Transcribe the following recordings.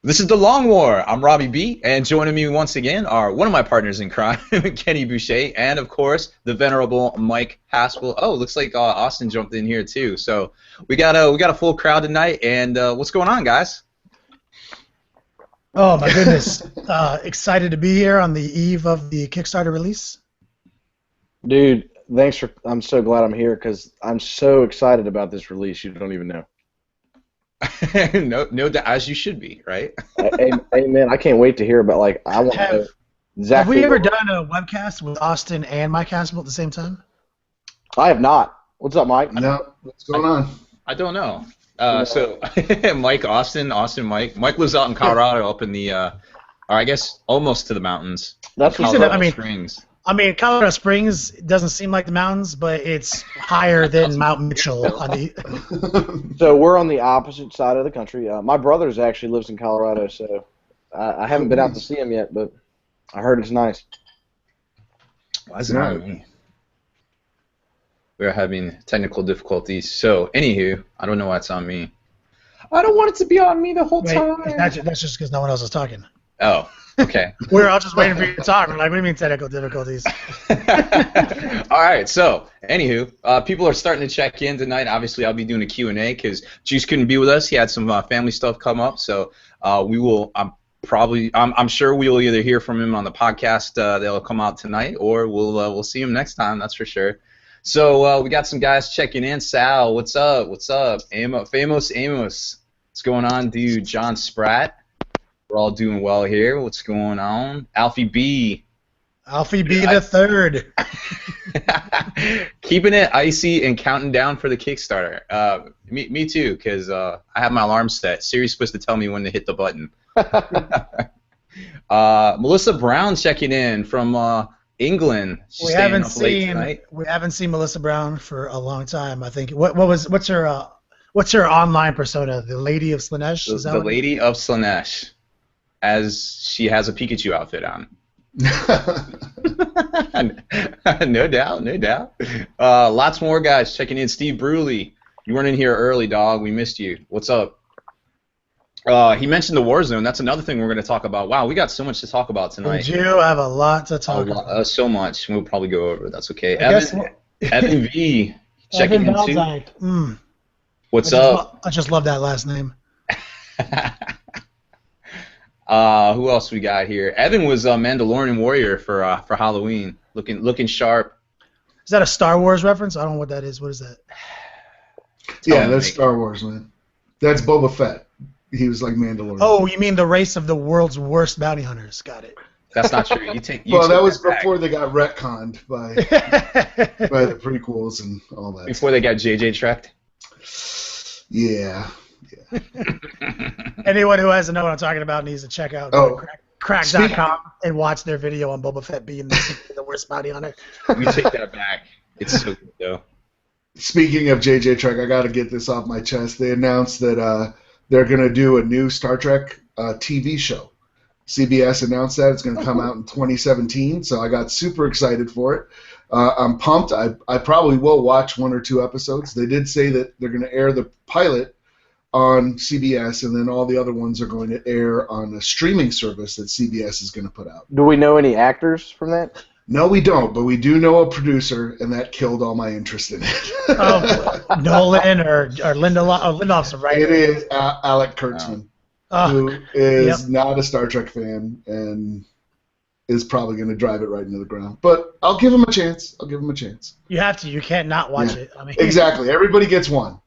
This is the Long War. I'm Robbie B, and joining me once again are one of my partners in crime, Kenny Boucher, and of course the venerable Mike Haspel. Oh, looks like Austin jumped in here too. So we got a full crowd tonight. And what's going on, guys? Oh my goodness! Excited to be here on the eve of the Kickstarter release. Dude, thanks for. I'm so glad I'm here because I'm so excited about this release. You don't even know. No, as you should be, right? Amen. I can't wait to hear about. I want to know exactly. Have we ever done a webcast with Austin and Mike Haspel at the same time? I have not. What's up, Mike? No. What's going on? I don't know. So Mike, Austin, Mike. Mike lives out in Colorado, up in the, or I guess almost to the mountains. That's Colorado Springs. I mean, Colorado Springs doesn't seem like the mountains, but it's higher than Mount Mitchell. So we're on the opposite side of the country. My brother actually lives in Colorado, so I haven't been out to see him yet, but I heard it's nice. Why is it on me? We're having technical difficulties. So, anywho, I don't know why it's on me. I don't want it to be on me the whole time. That's just because no one else is talking. Oh. Okay. We're all just waiting for you to talk. We're like, what do you mean technical difficulties? All right. So, anywho, people are starting to check in tonight. Obviously, I'll be doing a Q&A because Juice couldn't be with us. He had some family stuff come up. So, we will. I'm sure we will either hear from him on the podcast that'll come out tonight, or we'll see him next time. That's for sure. So, we got some guys checking in. Sal, what's up? What's up? Famous Amos. What's going on, dude? John Spratt. We're all doing well here. What's going on? Alfie B. Alfie B the third. Keeping it icy and counting down for the Kickstarter. Me too, because I have my alarm set. Siri's supposed to tell me when to hit the button. Melissa Brown checking in from England. We haven't seen Melissa Brown for a long time. I think. What's her online persona? The Lady of Slaanesh? The Lady of Slaanesh. As she has a Pikachu outfit on. No doubt. Lots more guys checking in. Steve Bruley, you weren't in here early, dog. We missed you. What's up? He mentioned the Warzone. That's another thing we're going to talk about. Wow, we got so much to talk about tonight. We do have a lot to talk about. So much. We'll probably go over it. That's okay. Evan V, checking in too. What's up? I just love that last name. Who else we got here? Evan was a Mandalorian warrior for Halloween, looking sharp. Is that a Star Wars reference? I don't know what that is. What is that? Yeah, that's Star Wars, man. That's Boba Fett. He was like Mandalorian. Oh, you mean the race of the world's worst bounty hunters? Got it. That's not true. Well, that was before they got retconned by the prequels and all that. Before they got JJ tracked. Yeah. Anyone who doesn't know what I'm talking about needs to check out crack.com and watch their video on Boba Fett being the worst bounty hunter. We take that back. It's so good, though. Speaking of JJ Trek, I got to get this off my chest. They announced that they're going to do a new Star Trek TV show. CBS announced that. It's going to come out in 2017, so I got super excited for it. I'm pumped. I probably will watch 1 or 2 episodes. They did say that they're going to air the pilot on CBS, and then all the other ones are going to air on a streaming service that CBS is going to put out. Do we know any actors from that? No, we don't, but we do know a producer, and that killed all my interest in it. Nolan or Lindelof's a writer. It is Alec Kurtzman, who is not a Star Trek fan and is probably going to drive it right into the ground. But I'll give him a chance. You have to. You can't not watch it. I mean, exactly. Everybody gets one.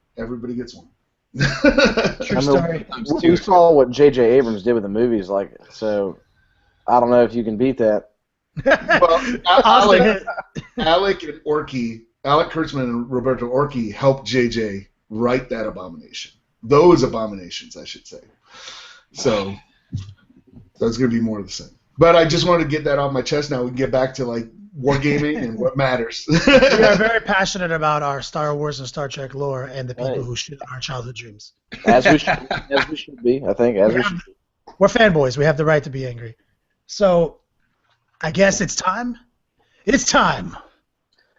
True story. We saw what J.J. Abrams did with the movies, so I don't know if you can beat that. Well, Alec Kurtzman and Roberto Orci helped J.J. write that abomination. Those abominations, I should say. So that's going to be more of the same. But I just wanted to get that off my chest. Now we can get back to wargaming and what matters. We are very passionate about our Star Wars and Star Trek lore and the people who share our childhood dreams. As we should be, I think. We're fanboys. We have the right to be angry. So, I guess it's time. It's time.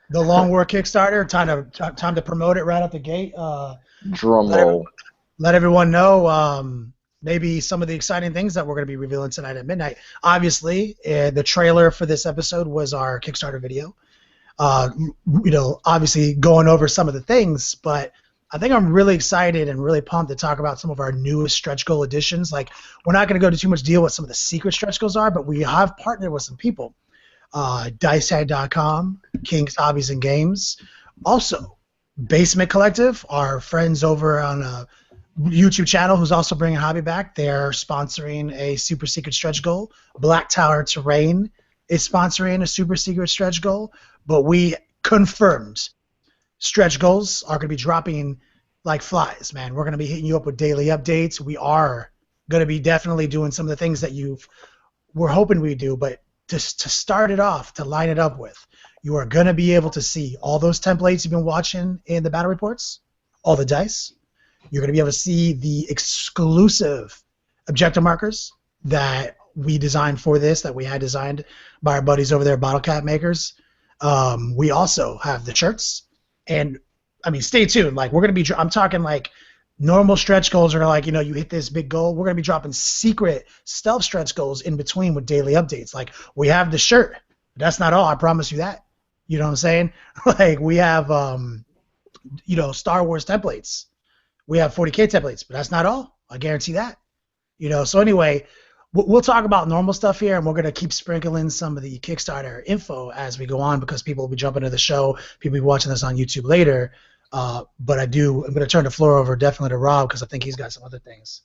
The Long War Kickstarter. Time to promote it right out the gate. Drum roll. Let everyone know. maybe some of the exciting things that we're going to be revealing tonight at midnight. Obviously, the trailer for this episode was our Kickstarter video. Obviously going over some of the things, but I think I'm really excited and really pumped to talk about some of our newest stretch goal additions. Like, we're not going to go into too much deal what some of the secret stretch goals are, but we have partnered with some people. Dicehead.com, King's Hobbies and Games. Also, Basement Collective, our friends over on a YouTube channel who's also bringing hobby back. They're sponsoring a super secret stretch goal. Black Tower Terrain is sponsoring a super secret stretch goal. But we confirmed stretch goals are going to be dropping like flies, man. We're going to be hitting you up with daily updates. We are going to be definitely doing some of the things that we're hoping we do, but just to start it off, to line it up with, you are going to be able to see all those templates you've been watching in the battle reports, all the dice. You're going to be able to see the exclusive objective markers that we designed for this, that we had designed by our buddies over there, Bottle Cap Makers. We also have the shirts, and I mean, stay tuned. Like, we're gonna be, I'm talking like normal stretch goals are like, you hit this big goal. We're gonna be dropping secret stealth stretch goals in between with daily updates. Like, we have the shirt, but that's not all. I promise you that. You know what I'm saying? Like, we have, Star Wars templates. We have 40K templates, but that's not all. I guarantee that. So anyway. We'll talk about normal stuff here, and we're going to keep sprinkling some of the Kickstarter info as we go on, because people will be jumping to the show, people will be watching this on YouTube later. But I'm going to turn the floor over definitely to Rob, because I think he's got some other things.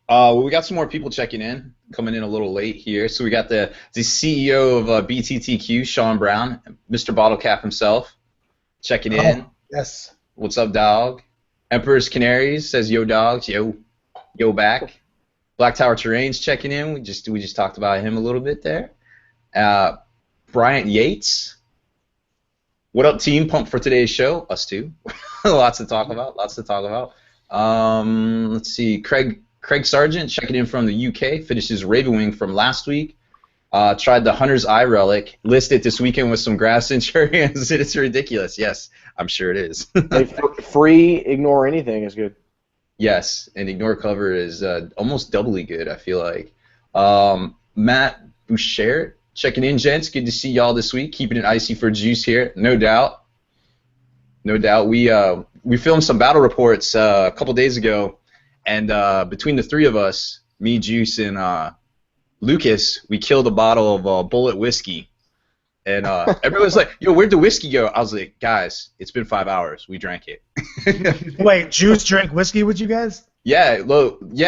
Well, we got some more people checking in, coming in a little late here. So we got the CEO of BTTQ, Sean Brown, Mr. Bottlecap himself, checking in. Yes. What's up, dog? Emperor's Canaries says, yo, dogs, yo back. Black Tower Terrain's checking in. We just talked about him a little bit there. Bryant Yates. What up, team? Pumped for today's show. Us too. Lots to talk about. Let's see. Craig Sargent checking in from the UK. Finished his Ravenwing from last week. Tried the Hunter's Eye Relic. Listed this weekend with some grass centurions. It's ridiculous. Yes, I'm sure it is. Free, ignore anything is good. Yes, and ignore cover is almost doubly good, I feel like. Matt Bouchard, checking in, gents. Good to see y'all this week. Keeping it icy for Juice here, no doubt. We filmed some battle reports a couple days ago, and between the three of us, me, Juice, and Lucas, we killed a bottle of Bullet whiskey. And everyone's like, yo, where'd the whiskey go? I was like, guys, it's been 5 hours. We drank it. Wait, Juice drank whiskey with you guys? Yeah,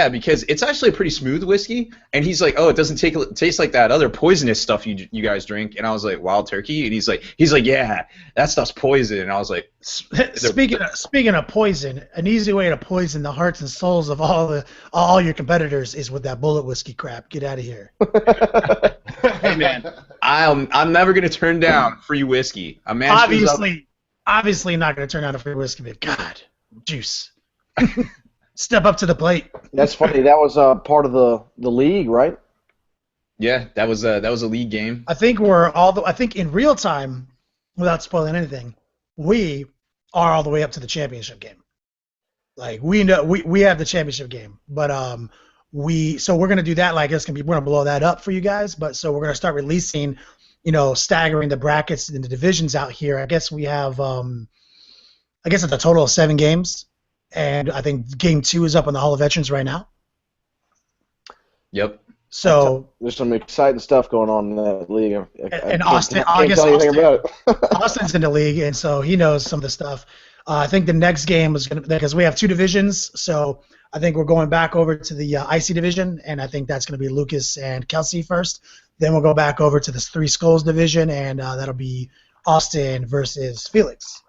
because it's actually a pretty smooth whiskey. And he's like, oh, it doesn't taste like that other poisonous stuff you guys drink. And I was like, Wild Turkey? And he's like, yeah, that stuff's poison. And I was like, speaking of poison, an easy way to poison the hearts and souls of all your competitors is with that Bullet whiskey crap. Get out of here. Hey man, I'm never gonna turn down free whiskey. A man obviously not gonna turn down a free whiskey, but God, Juice, step up to the plate. That's funny. That was part of the league, right? Yeah, that was a league game. I think I think in real time, without spoiling anything, we are all the way up to the championship game. Like, we know we have the championship game, but so we're gonna do that. Like, we're gonna blow that up for you guys. But so we're gonna start releasing, staggering the brackets and the divisions out here. I guess we have, it's a total of 7 games, and I think Game 2 is up on the Hall of Veterans right now. Yep. So there's some exciting stuff going on in that league. And Austin, Austin's in the league, and so he knows some of the stuff. I think the next game is going to, because we have 2 divisions, so I think we're going back over to the IC division, and I think that's going to be Lucas and Kelsey first. Then we'll go back over to the 3 Skulls division, and that'll be Austin versus Felix.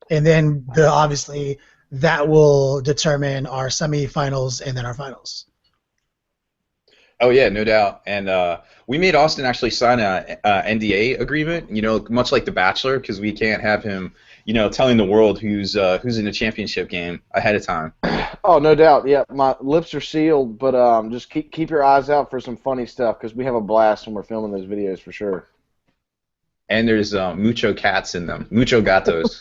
And then, obviously, that will determine our semifinals and then our finals. Oh yeah, no doubt. And we made Austin actually sign a NDA agreement. Much like The Bachelor, because we can't have him, telling the world who's in the championship game ahead of time. Oh, no doubt. Yeah, my lips are sealed, but just keep your eyes out for some funny stuff, because we have a blast when we're filming those videos for sure. And there's mucho cats in them, mucho gatos.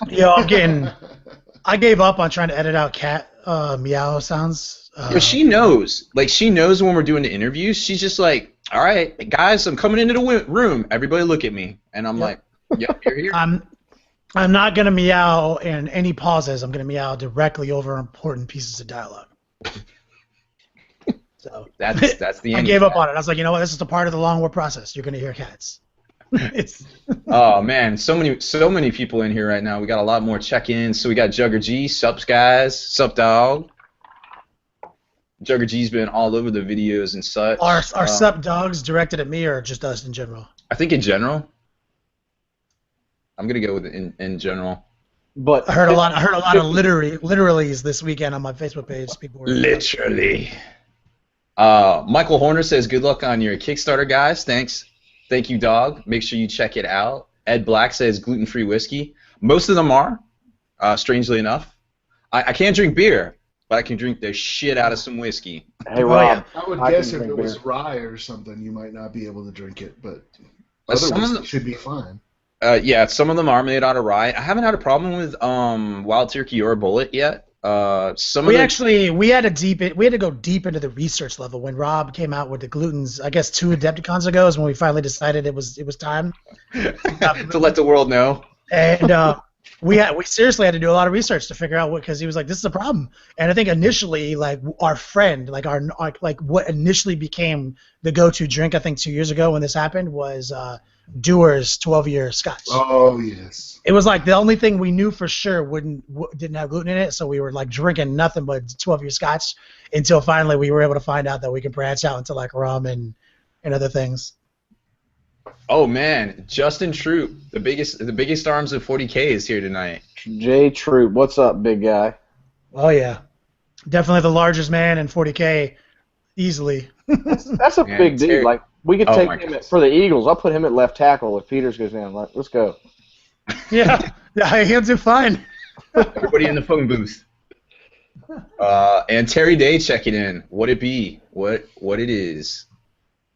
I gave up on trying to edit out cat meow sounds. But she knows. Like, she knows when we're doing the interviews. She's just like, all right, guys, I'm coming into the room. Everybody look at me. And I'm like, yep, you're here. I'm not going to meow in any pauses. I'm going to meow directly over important pieces of dialogue. So that's the end. I gave up on it. I was like, you know what? This is the part of the Long War process. You're going to hear cats. Oh man, so many people in here right now. We got a lot more check-ins. So we got Jugger G, sups guys, sup dog. Jugger G's been all over the videos and such. Are sup dogs directed at me or just us in general? I think in general. I'm gonna go with in general. But I heard a lot of literallys this weekend on my Facebook page. People were Literally. Michael Horner says, good luck on your Kickstarter, guys. Thanks. Thank you, dog. Make sure you check it out. Ed Black says gluten-free whiskey. Most of them are, strangely enough. I can't drink beer, but I can drink the shit out of some whiskey. Hey, Rob. I would guess if it was rye or something, you might not be able to drink it, but other whiskey should be fine. Yeah, some of them are made out of rye. I haven't had a problem with Wild Turkey or Bullet yet. We had to go deep into the research level when Rob came out with the glutens. I guess 2 Adepticons ago is when we finally decided it was time to let the world know. And we seriously had to do a lot of research to figure out because he was like, this is a problem. And I think initially, like our friend, like our what initially became the go-to drink, I think 2 years ago when this happened was Dewar's 12-year Scotch. Oh yes. It was like the only thing we knew for sure didn't have gluten in it, so we were like drinking nothing but 12-year Scotch until finally we were able to find out that we could branch out into like rum and other things. Oh man, Justin Troop, the biggest arms of 40K is here tonight. Jay Troop, what's up, big guy? Oh yeah, definitely the largest man in 40K, easily. That's a big dude. Like we could take him for the Eagles. I'll put him at left tackle if Peters goes down. Like, let's go. Yeah, he'll do fine. Everybody in the phone booth. And Terry Day checking in. What it be? What it is?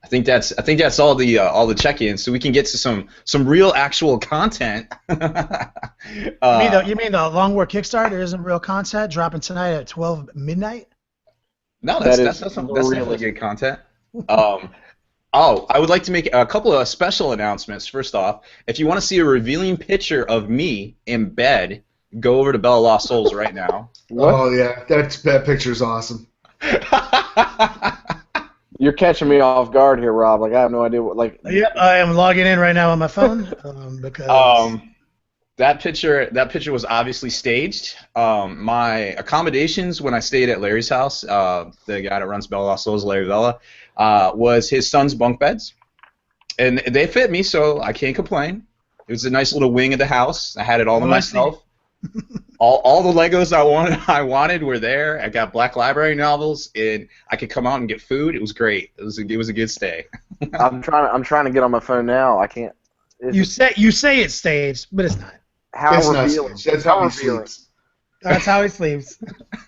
I think that's all the check-ins, so we can get to some real actual content. You mean the Long War Kickstarter isn't real content dropping tonight at 12 midnight? No, that's definitely good content. I would like to make a couple of special announcements. First off, if you want to see a revealing picture of me in bed, go over to Bella Lost Souls right now. What? Oh yeah, that picture's awesome. You're catching me off guard here, Rob. Like I have no idea what. Like. Yep, I am logging in right now on my phone because. That picture was obviously staged. My accommodations when I stayed at Larry's house, the guy that runs Bella Lost Souls, Larry Vella, was his son's bunk beds, and they fit me, so I can't complain. It was a nice little wing of the house. I had it all to myself. All the Legos I wanted were there. I got Black Library novels, and I could come out and get food. It was great. It was a good stay. I'm trying to get on my phone now. I can't. You say it's staged, but it's not. That's how he sleeps. That's how he sleeps.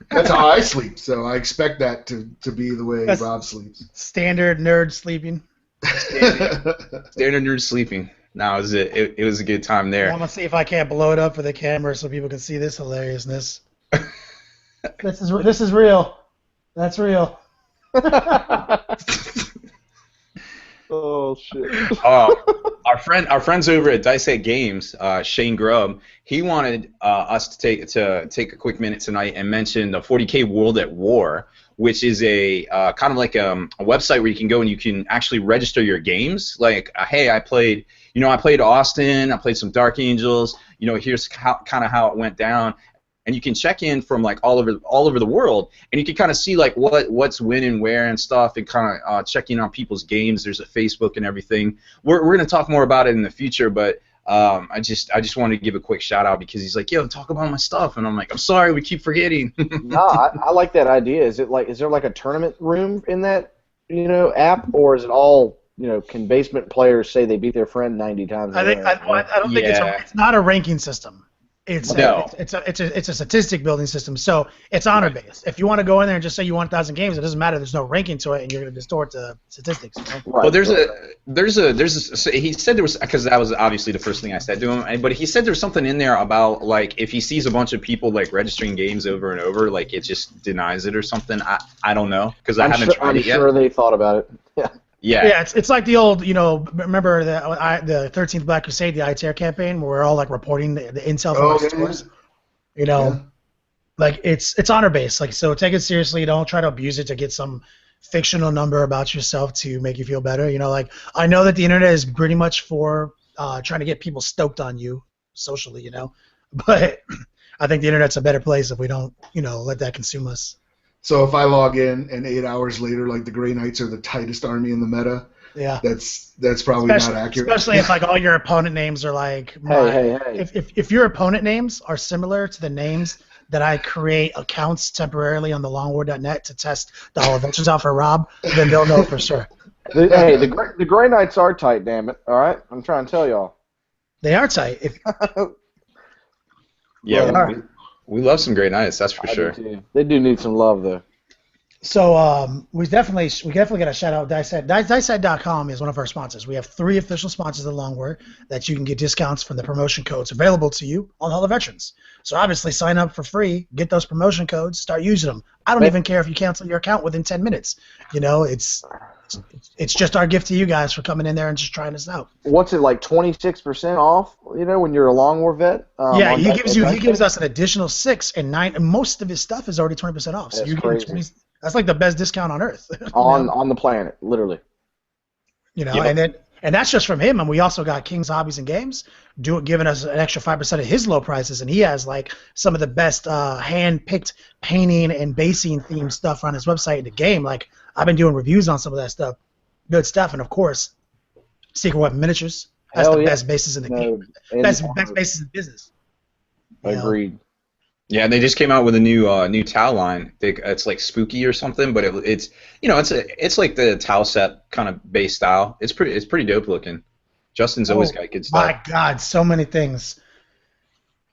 That's how I sleep. So I expect that to be the way Rob sleeps. Standard nerd sleeping. Standard nerd sleeping. No, it was a good time there. I'm gonna see if I can't blow it up for the camera so people can see this hilariousness. This is real. That's real. Oh shit. Our friends over at Dice 8 Games, Shane Grubb, he wanted us to take a quick minute tonight and mention the 40K World at War, which is a kind of like a website where you can go and you can actually register your games. Like, hey, I played Austin, I played some Dark Angels. Here's kind of how it went down. And you can check in from like all over the world, and you can kind of see like what's when and where and stuff, and kind of check in on people's games. There's a Facebook and everything. We're going to talk more about it in the future, but I just wanted to give a quick shout out because he's like, yo, talk about my stuff, and I'm like, I'm sorry, we keep forgetting. No, I like that idea. Is there like a tournament room in that app, or is it all can basement players say they beat their friend 90 times? I don't think it's not a ranking system. It's No. it's a statistic building system, so it's honor based. If you want to go in there and just say you want 1,000 games, it doesn't matter. There's no ranking to it, and you're going to distort the statistics. You know? Right. Well, so he said there was, because that was obviously the first thing I said to him, but he said there's something in there about, like, if he sees a bunch of people, like, registering games over and over, like, it just denies it or something. I don't know, because I haven't tried it yet. I'm sure they thought about it. Yeah. Yeah. It's like the old, remember the 13th Black Crusade, the ITAR campaign, where we're all like reporting the intel from our stores. Like it's honor based. Like, so take it seriously. Don't try to abuse it to get some fictional number about yourself to make you feel better. Like, I know that the internet is pretty much for trying to get people stoked on you socially. But I think the internet's a better place if we don't let that consume us. So if I log in and 8 hours later, like the Grey Knights are the tightest army in the meta, yeah, that's probably not accurate. Especially if like all your opponent names are like hey. If your opponent names are similar to the names that I create accounts temporarily on the longwar.net to test the Hall of Veterans out for Rob, then they'll know for sure. The Grey Knights are tight, damn it. All right, I'm trying to tell y'all. They are tight. Yeah, we love some Grey Knights, that's for sure. They do need some love, though. So we definitely got to shout out Dicehead. Dicehead.com is one of our sponsors. We have 3 official sponsors of Long War that you can get discounts from the promotion codes available to you on Hall of Veterans. So obviously sign up for free, get those promotion codes, start using them. I don't even care if you cancel your account within 10 minutes. It's just our gift to you guys for coming in there and just trying us out. What's it, like 26% off? When you're a Long War vet. Yeah, he gives us an additional 6 and 9, and most of his stuff is already 20% off. So you get 20. That's like the best discount on earth. on the planet, literally. And that's just from him. And we also got King's Hobbies and Games giving us an extra 5% of his low prices, and he has like some of the best hand-picked painting and basing themed stuff on his website in the game. Like, I've been doing reviews on some of that stuff. Good stuff. And of course, Secret Weapon Miniatures. That's the best bases in the game. Best bases in business. Agreed. Yeah, and they just came out with a new Tau line. It's like spooky or something, but it's like the Tau set kind of base style. It's pretty dope looking. Justin's always got good stuff. My God, so many things.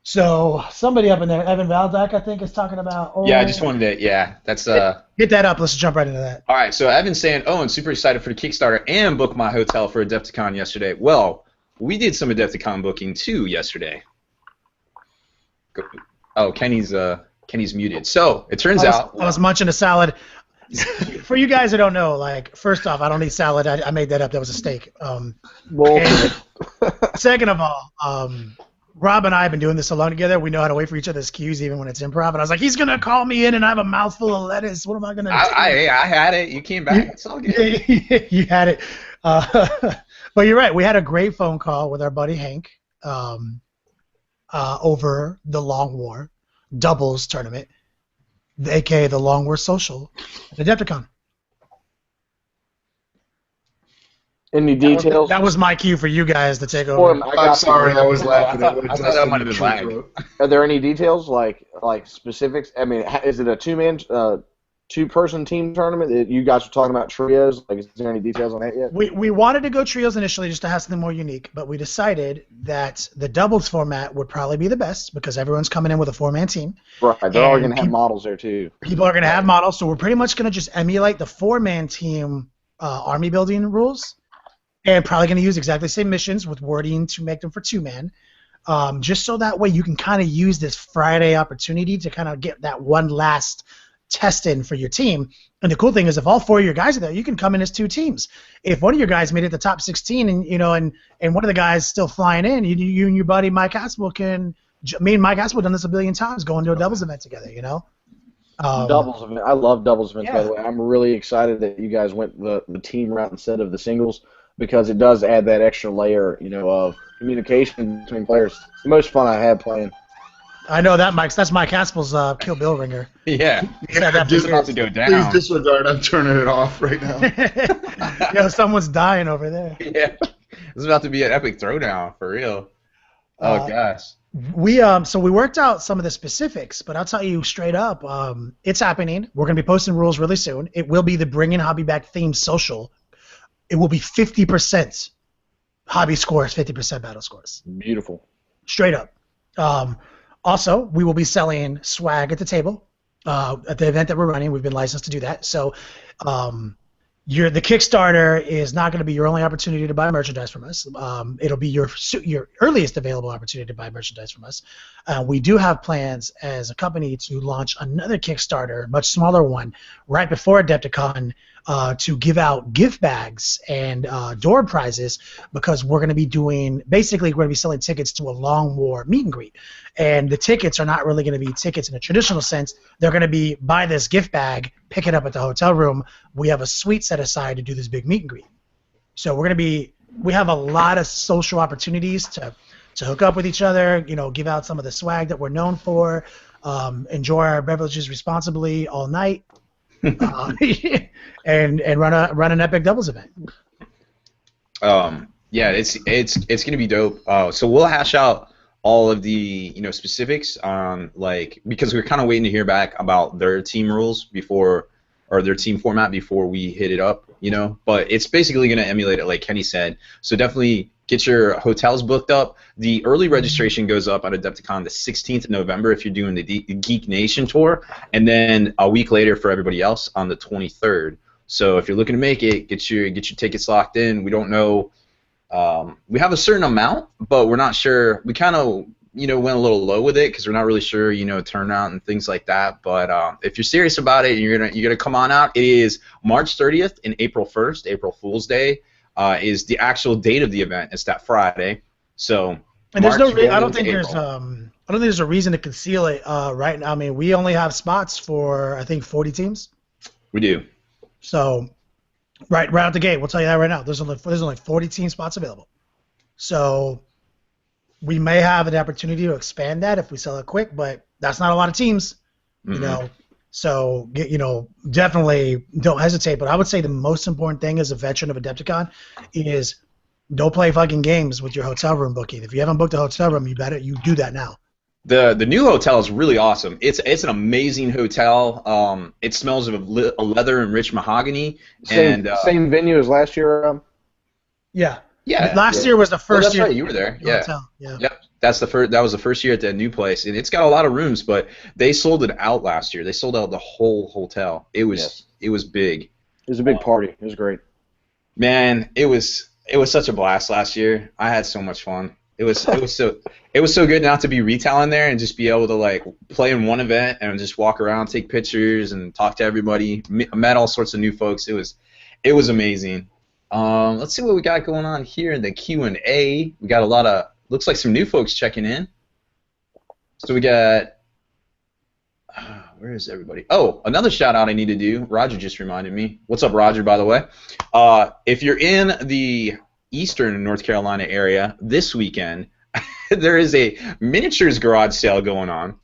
So somebody up in there, Evan Valdak, I think, is talking about. Yeah, I just wanted to. Yeah, that's Hit that up. Let's jump right into that. All right, so Evan's saying, I'm super excited for the Kickstarter and booked my hotel for Adepticon yesterday. Well, we did some Adepticon booking too yesterday. Oh, Kenny's muted. So it turns out I was munching a salad. For you guys who don't know, like, first off, I don't eat salad. I made that up. That was a steak. Second of all, Rob and I have been doing this so long together, we know how to wait for each other's cues even when it's improv. And I was like, he's gonna call me in and I have a mouthful of lettuce. What am I gonna do? I had it. You came back. It's all good. You had it. But you're right. We had a great phone call with our buddy Hank over the Long War doubles tournament, aka the Long War Social at Adepticon. Any details? That was my cue for you guys to take over. I'm sorry, I was laughing at what I thought that might have been lag. Are there any details, like specifics? I mean, is it a two-person team tournament? You guys were talking about trios. Like, is there any details on that yet? We wanted to go trios initially just to have something more unique, but we decided that the doubles format would probably be the best because everyone's coming in with a 4-man team. Right, they're all going to have models there too. People are going to have models, so we're pretty much going to just emulate the 4-man team army building rules, and probably going to use exactly the same missions with wording to make them for 2-man, just so that way you can kind of use this Friday opportunity to kind of get that one last test in for your team. And the cool thing is, if all 4 of your guys are there, you can come in as 2 teams. If one of your guys made it the top 16, and and one of the guys still flying in, you and your buddy Mike Haspel can. Me and Mike Haspel have done this a billion times, going to a doubles event together. Doubles event. I love doubles events. By the way, I'm really excited that you guys went the team route instead of the singles, because it does add that extra layer, of communication between players. It's the most fun I had playing. I know that, Mike. That's Mike Haspel's Kill Bill ringer. Yeah. He's about to go down. Please disregard. I'm turning it off right now. Someone's dying over there. Yeah. This is about to be an epic throwdown, for real. Oh, gosh. We worked out some of the specifics, but I'll tell you straight up, it's happening. We're going to be posting rules really soon. It will be the Bringing Hobby Back themed social. It will be 50% hobby scores, 50% battle scores. Beautiful. Straight up. Also, we will be selling swag at the table at the event that we're running. We've been licensed to do that. So the Kickstarter is not going to be your only opportunity to buy merchandise from us. It'll be your earliest available opportunity to buy merchandise from us. We do have plans as a company to launch another Kickstarter, much smaller one, right before Adepticon, to give out gift bags and door prizes, because we're going to be we're going to be selling tickets to a Long War meet and greet. And the tickets are not really going to be tickets in a traditional sense. They're going to be buy this gift bag, pick it up at the hotel room. We have a suite set aside to do this big meet and greet. So we have a lot of social opportunities to hook up with each other, give out some of the swag that we're known for, enjoy our beverages responsibly all night, and run an epic doubles event. Yeah, it's gonna be dope. So we'll hash out all of the specifics on because we're kind of waiting to hear back about their team rules or their team format before we hit it up, But it's basically gonna emulate it like Kenny said. So definitely get your hotels booked up. The early registration goes up at Adepticon the 16th of November if you're doing the Geek Nation tour, and then a week later for everybody else on the 23rd. So if you're looking to make it, get your tickets locked in. We don't know. We have a certain amount, but we're not sure. We kind of went a little low with it because we're not really sure turnout and things like that. But if you're serious about it and you're gonna come on out, it is March 30th and April 1st, April Fool's Day. Is the actual date of the event. It's that Friday. So. And there's I don't think there's a reason to conceal it right now. I mean, we only have spots for I think 40 teams. We do. So, right out the gate, we'll tell you that right now. There's only 40 team spots available. So, we may have an opportunity to expand that if we sell it quick, but that's not a lot of teams, So, definitely don't hesitate. But I would say the most important thing as a veteran of Adepticon is don't play fucking games with your hotel room booking. If you haven't booked a hotel room, you do that now. The new hotel is really awesome. It's an amazing hotel. It smells of leather and rich mahogany. Same venue as last year. Yeah. Yeah. Last year was the first year. Right. You were there. Yeah. Hotel. Yeah. Yep. That was the first year at that new place, and it's got a lot of rooms. But they sold it out last year. They sold out the whole hotel. It was big. It was a big party. It was great. Man, it was such a blast last year. I had so much fun. It was so good not to be retailing there and just be able to play in one event and just walk around, take pictures, and talk to everybody. Met all sorts of new folks. It was amazing. Let's see what we got going on here in the Q&A. We got a lot of looks like some new folks checking in. So we got where is everybody? Oh, another shout out I need to do. Roger just reminded me. What's up, Roger? By the way, if you're in the Eastern North Carolina area this weekend, there is a miniatures garage sale going on,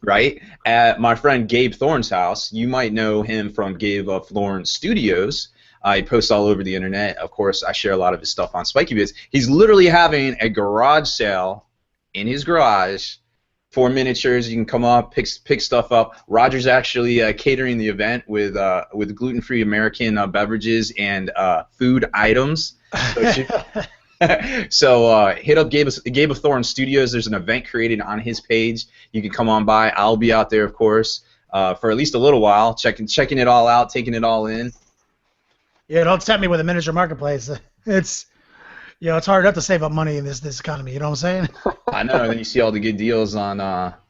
right, at my friend Gabe Thorne's house. You might know him from Gabe of Thorne Studios. He posts all over the internet. Of course, I share a lot of his stuff on Spiky Bits. He's literally having a garage sale in his garage for miniatures. You can come up, pick stuff up. Roger's actually catering the event with gluten-free American beverages and food items. So hit up Gabe of Thorne Studios. There's an event created on his page. You can come on by. I'll be out there, of course, for at least a little while, checking it all out, taking it all in. Yeah, don't tempt me with a miniature marketplace. It's hard enough to save up money in this economy. You know what I'm saying? I know. And then you see all the good deals on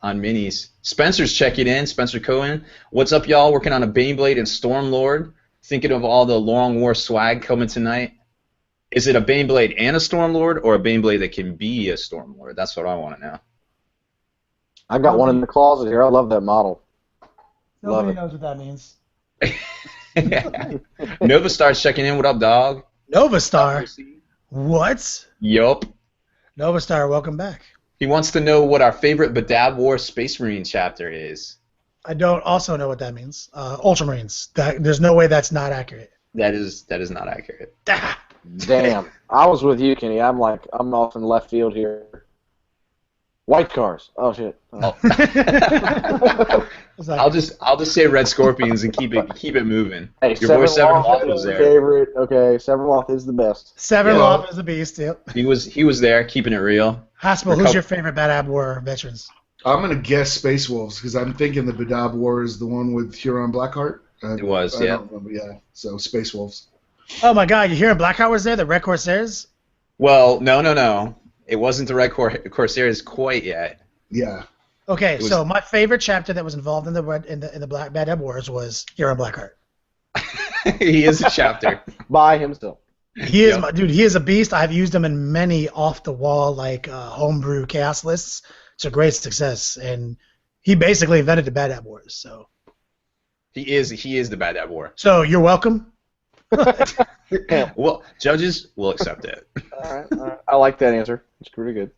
minis. Spencer's checking in. Spencer Cohen, what's up, y'all? Working on a Baneblade and Stormlord. Thinking of all the Long War swag coming tonight. Is it a Baneblade and a Stormlord, or a Baneblade that can be a Stormlord? That's what I want to know. I've got one in the closet here. I love that model. Nobody knows what that means. Nova Star's checking in. What up, dog? Nova Star? What? Yup. Nova Star, welcome back. He wants to know what our favorite Badab War Space Marine chapter is. I don't also know what that means. Ultramarines. There's no way that's not accurate. That is not accurate. Damn. I was with you, Kenny. I'm off in left field here. White cars. Oh shit. Oh. I'll just say Red Scorpions and keep it moving. Hey, your boy Severoth was there. Favorite. Okay, Severoth is the best. Severoth is the beast. Yep. He was there, keeping it real. Haspel, who's your favorite Badab War veterans? I'm gonna guess Space Wolves because I'm thinking the Badab War is the one with Huron Blackheart. It was, I yeah. don't remember, yeah. So Space Wolves. Oh my God, you hearing Blackheart was there? The Red Corsairs? Well, no. It wasn't the Red Corsairs quite yet. Yeah. Okay, so my favorite chapter that was involved in the Black Badab Wars was Huron Blackheart. He is a chapter. By himself. He is dude. He is a beast. I've used him in many off-the-wall homebrew chaos lists. It's a great success, and he basically invented the Badab Wars. So He is the Badab War. So you're welcome. Well, judges will accept it. All right. I like that answer. It's pretty good.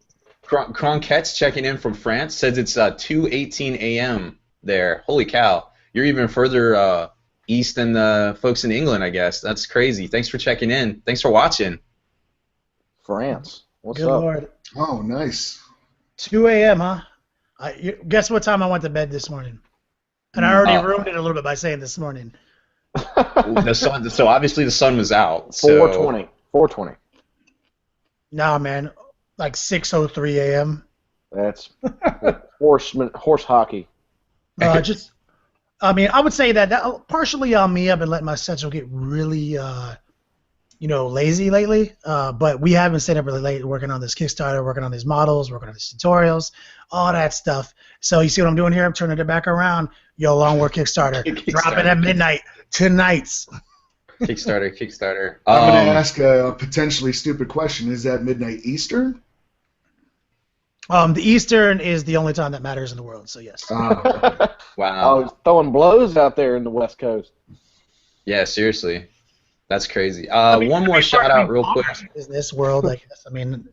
Cronquette's checking in from France, says it's 2:18 a.m. there. Holy cow. You're even further east than the folks in England, I guess. That's crazy. Thanks for checking in. Thanks for watching. France. What's Good up? Lord. Oh, nice. 2 a.m., huh? Guess what time I went to bed this morning? And I already ruined it a little bit by saying this morning. The sun. So obviously the sun was out. 4:20. 4:20. Nah, man. Like 6:03 a.m. That's horse hockey. I would say that partially on me. I've been letting my schedule get really, lazy lately. But we have been staying up really late working on this Kickstarter, working on these models, working on these tutorials, all that stuff. So you see what I'm doing here? I'm turning it back around. Yo, Long War Kickstarter. Dropping at midnight tonight. Kickstarter. I'm going to ask a potentially stupid question. Is that midnight Eastern? The Eastern is the only time that matters in the world, so yes. Wow. I was throwing blows out there in the West Coast. Yeah, seriously. That's crazy. One more shout out real quick. Business world, I guess. Man,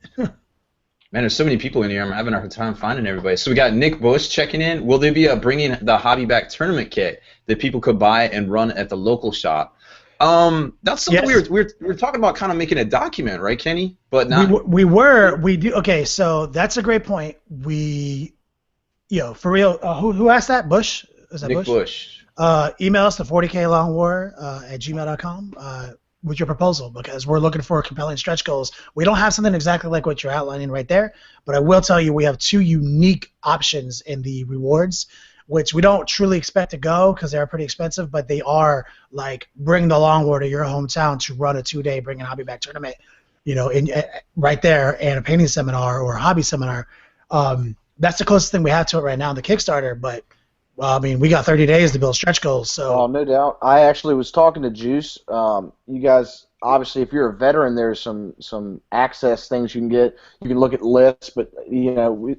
there's so many people in here. I'm having a hard time finding everybody. So we got Nick Bush checking in. Will they be bringing the Hobby Back tournament kit that people could buy and run at the local shop? That's something we were talking about, kind of making a document, right, Kenny? But not. We do. Okay, so that's a great point. For real. Who asked that? Bush? Is that Nick Bush? Email us to 40klongwar@gmail.com with your proposal, because we're looking for compelling stretch goals. We don't have something exactly like what you're outlining right there, but I will tell you we have two unique options in the rewards, which we don't truly expect to go because they're pretty expensive, but they are like bring the Long War to your hometown to run a 2-day Bring a Hobby Back tournament, right there, and a painting seminar or a hobby seminar. That's the closest thing we have to it right now in the Kickstarter, but we got 30 days to build stretch goals. So. Oh, no doubt. I actually was talking to Juice. You guys, obviously, if you're a veteran, there's some access things you can get. You can look at lists, but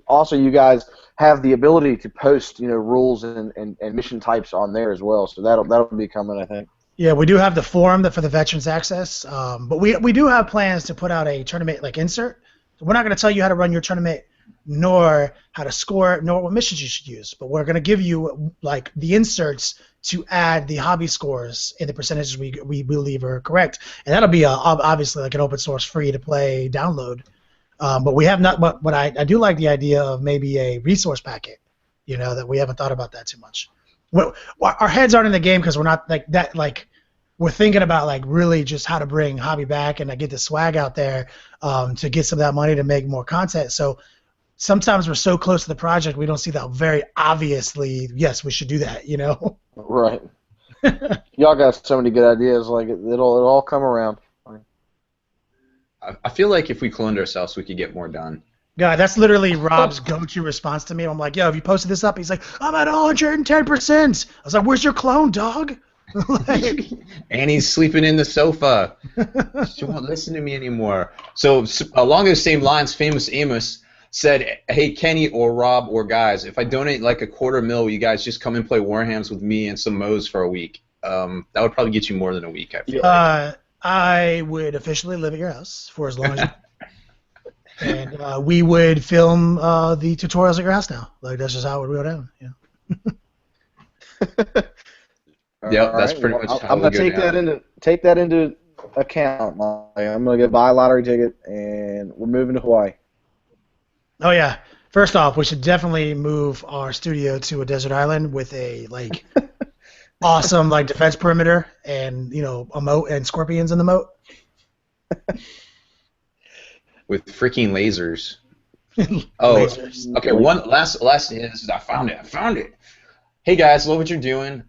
also you guys have the ability to post rules and mission types on there as well. So that'll be coming, I think. Yeah, we do have the forum for the veterans access, but we do have plans to put out a tournament insert. So we're not going to tell you how to run your tournament, nor how to score it, nor what missions you should use. But we're going to give you the inserts to add the hobby scores and the percentages we believe are correct, and that'll be obviously an open source, free to play download. But we have not. But I do like the idea of maybe a resource packet. That we haven't thought about that too much. Our heads aren't in the game because we're not that. We're thinking about really just how to bring hobby back and get the swag out there to get some of that money to make more content. So. Sometimes we're so close to the project we don't see that very obviously. Yes, we should do that. Right. Y'all got so many good ideas. It'll all come around. I feel like if we cloned ourselves, we could get more done. God, that's literally Rob's go-to response to me. I'm like, yo, have you posted this up? He's like, I'm at 110%. I was like, where's your clone, dog? And he's sleeping in the sofa. She won't listen to me anymore. So along those same lines, Famous Amos said, hey, Kenny or Rob or guys, if I donate $250,000, will you guys just come and play Warhams with me and some Moes for a week? That would probably get you more than a week, I feel like. I would officially live at your house for as long as and we would film the tutorials at your house now. That's just how it would go down. Yeah. Yep, that's pretty much how I'm going to take that into account. I'm going to go buy a lottery ticket, and we're moving to Hawaii. Oh yeah. First off, we should definitely move our studio to a desert island with a awesome defense perimeter and a moat and scorpions in the moat. With freaking lasers. Oh, Lasers. okay. One last. Yeah, I found it. Hey guys, love what you're doing.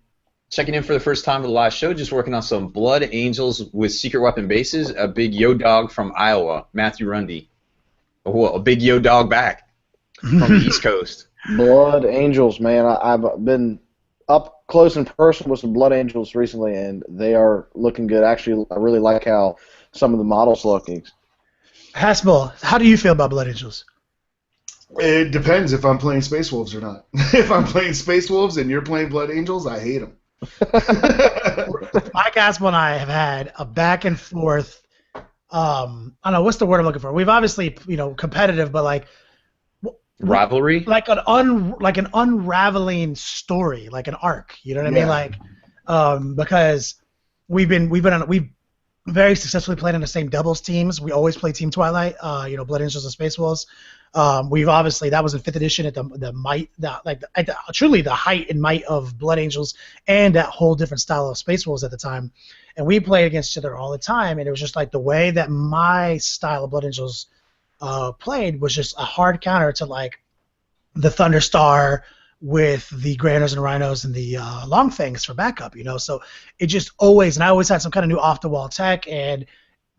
Checking in for the first time for the live show. Just working on some Blood Angels with secret weapon bases. A big yo dog from Iowa, Matthew Rundy. Oh, a big yo dog back from the East Coast. Blood Angels, man. I've been up close and personal with some Blood Angels recently, and they are looking good. Actually, I really like how some of the models looking. Haspel, how do you feel about Blood Angels? It depends if I'm playing Space Wolves or not. If I'm playing Space Wolves and you're playing Blood Angels, I hate them. Mike Haspel and I have had a back and forth. I don't know what's the word I'm looking for. We've obviously, competitive, but like rivalry, like an unraveling story, like an arc. You know what I mean? Like, because we've very successfully played on the same doubles teams. We always play Team Twilight. Blood Angels and Space Wolves. We've obviously, that was in 5th edition at truly the height and might of Blood Angels and that whole different style of Space Wolves at the time. And we played against each other all the time, and it was just like the way that my style of Blood Angels played was just a hard counter to like the Thunderstar with the Grey Hunters and Rhinos and the Long Fangs for backup, So it just always, and I always had some kind of new off-the-wall tech, and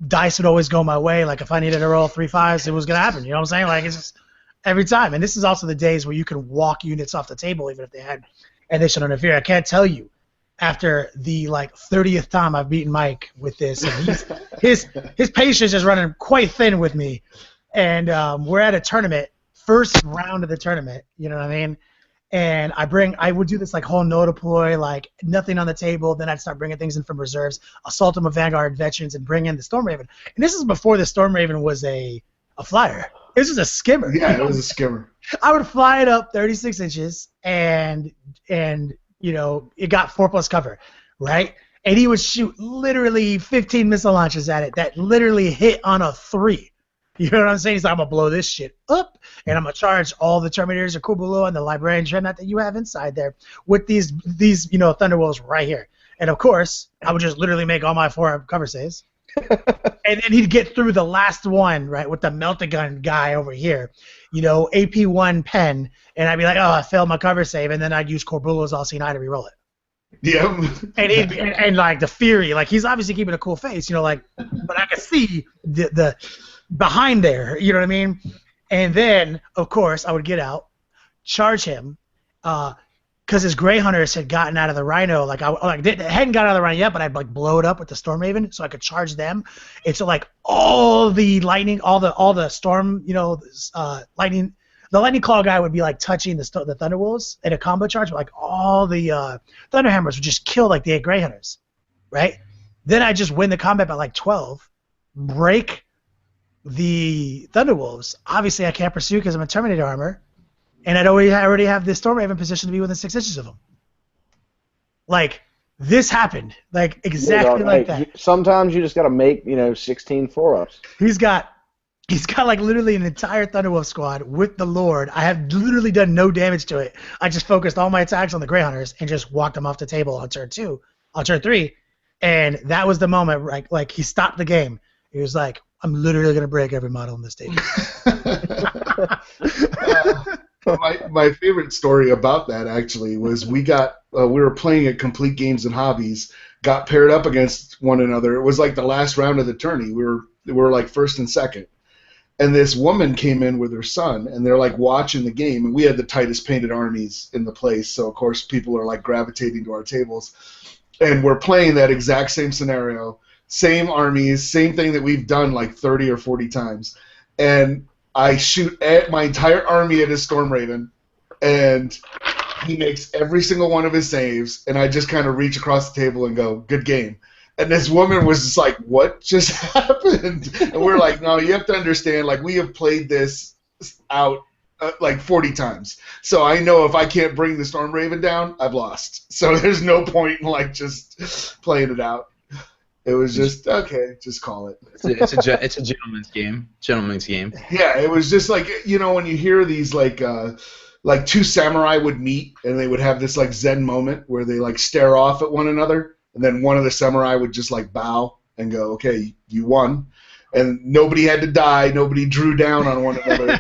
dice would always go my way. Like if I needed to roll 3 5s, it was gonna happen. You know what I'm saying? Like it's just every time. And this is also the days where you can walk units off the table even if they had additional interfere. I can't tell you after the 30th time I've beaten Mike with this, and his patience is running quite thin with me. And we're at a tournament, first round of the tournament. You know what I mean? And I would do this whole no deploy, nothing on the table. Then I'd start bringing things in from reserves, assault them with Vanguard veterans, and bring in the Storm Raven. And this is before the Storm Raven was a flyer. This was a skimmer. Yeah, it was a skimmer. I would fly it up 36 inches, and it got 4+ cover, right? And he would shoot literally 15 missile launches at it that literally hit on a 3. You know what I'm saying? He's like, I'm going to blow this shit up, and I'm going to charge all the Terminators of Kubulu and the Librarian Dreadnought that you have inside there with these Thunderwolves right here. And, of course, I would just literally make all my 4 cover saves. And then he'd get through the last one, right, with the Melt-A-Gun guy over here, AP1 pen, and I'd be like, oh, I failed my cover save, and then I'd use Corbulo's All-Seeing Eye to re-roll it. Yeah. And the Fury, he's obviously keeping a cool face, but I could see the behind there, you know what I mean? And then, of course, I would get out, charge him, because his Grey Hunters had gotten out of the Rhino. they hadn't gotten out of the Rhino yet, but I'd blow it up with the Storm Raven so I could charge them. And so all the lightning, all the storm, lightning. The Lightning Claw guy would be touching the Thunderwolves in a combo charge, but all the Thunderhammers would just kill the 8 Grey Hunters, right? Then I just win the combat by 12, break the Thunderwolves. Obviously, I can't pursue because I'm a Terminator armor, and I already have the Storm Raven positioned to be within 6 inches of him. This happened, exactly like that. Sometimes you just got to make 16 4-ups. He's got literally an entire Thunderwolf squad with the Lord. I have literally done no damage to it. I just focused all my attacks on the Grey Hunters and just walked them off the table on turn 3, and that was the moment. He stopped the game. He was like, I'm literally going to break every model in this table. My favorite story about that actually was we were playing at Complete Games and Hobbies, got paired up against one another. It was the last round of the tourney. We were first and second, and this woman came in with her son, and they're watching the game, and we had the tightest painted armies in the place, so of course people are gravitating to our tables, and we're playing that exact same scenario. Same armies, same thing that we've done 30 or 40 times. And I shoot at my entire army at his Storm Raven, and he makes every single one of his saves, and I just kind of reach across the table and go, good game. And this woman was just like, what just happened? And we're like, no, you have to understand, we have played this out 40 times. So I know if I can't bring the Storm Raven down, I've lost. So there's no point in just playing it out. It was just just call it. It's a gentleman's game. Gentleman's game. Yeah, it was just when you hear these 2 samurai would meet and they would have this Zen moment where they stare off at one another, and then one of the samurai would just bow and go, okay, you won. and nobody had to die. Nobody drew down on one another.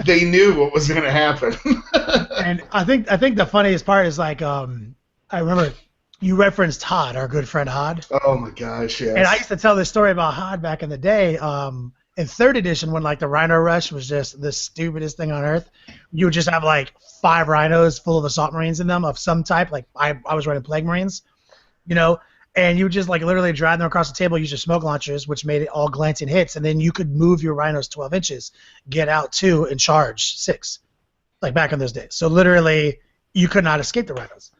They knew what was going to happen. And I think the funniest part is like I remember you referenced Hod, our good friend Hod. Oh my gosh, yes. And I used to tell this story about Hod back in the day. In 3rd edition, when like the Rhino Rush was just the stupidest thing on earth, you would just have like 5 rhinos full of assault marines in them of some type. Like I was running plague marines, you know, and you would just like literally drive them across the table, use your smoke launchers, which made it all glancing hits, and then you could move your rhinos 12 inches, get out 2, and charge 6, like back in those days. So literally, you could not escape the rhinos.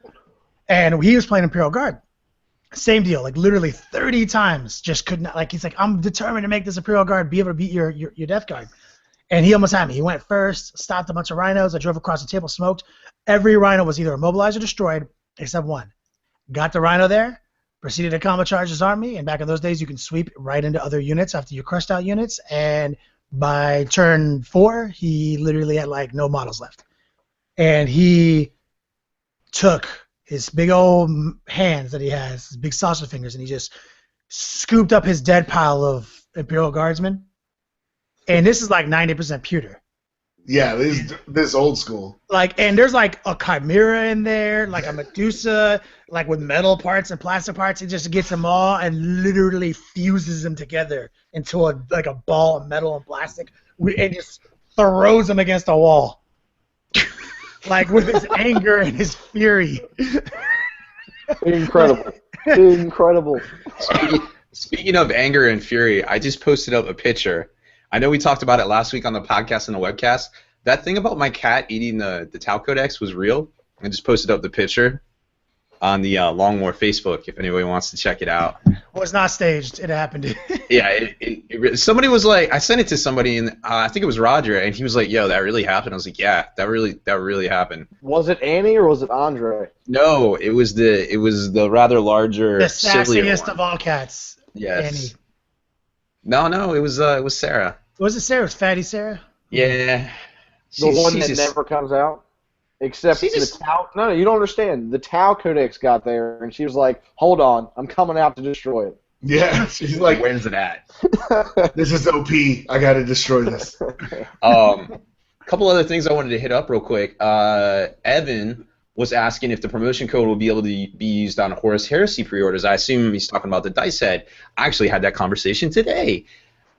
And he was playing Imperial Guard. Same deal, like literally 30 times, just could not, like he's like, I'm determined to make this Imperial Guard be able to beat your Death Guard. And he almost had me. He went first, stopped a bunch of rhinos, I drove across the table, smoked. Every rhino was either immobilized or destroyed, except one. Got the rhino there, proceeded to combo charge his army, and back in those days you can sweep right into other units after you crushed out units, and by turn 4, he literally had like no models left. And he took his big old hands that he has, his big saucer fingers, and he just scooped up his dead pile of Imperial Guardsmen. And this is like 90% pewter. Yeah, this old school. Like, and there's like a Chimera in there, like a Medusa, like with metal parts and plastic parts. He just gets them all and literally fuses them together into a ball of metal and plastic, and just throws them against a wall. Like with his anger and his fury. Incredible. Incredible. Speaking of anger and fury, I just posted up a picture. I know we talked about it last week on the podcast and the webcast. That thing about my cat eating the Tau Codex was real. I just posted up the picture on the Long War Facebook if anybody wants to check it out. Was not staged. It happened. Yeah, somebody was like, I sent it to somebody, and I think it was Roger, and he was like, "Yo, that really happened." I was like, "Yeah, that really happened." Was it Annie or was it Andre? No, it was the rather larger, the sillier sassiest one. of all cats. Yes. Annie. No, it was Sarah. Was it Sarah? Was Fatty Sarah? Yeah. The one that never comes out? Except the Tau... No, you don't understand. The Tau Codex got there, and she was like, hold on, I'm coming out to destroy it. Yeah, she's like, where's it at? This is OP. I got to destroy this. Couple other things I wanted to hit up real quick. Evan was asking if the promotion code will be able to be used on Horus Heresy pre-orders. I assume he's talking about the dice head. I actually had that conversation today.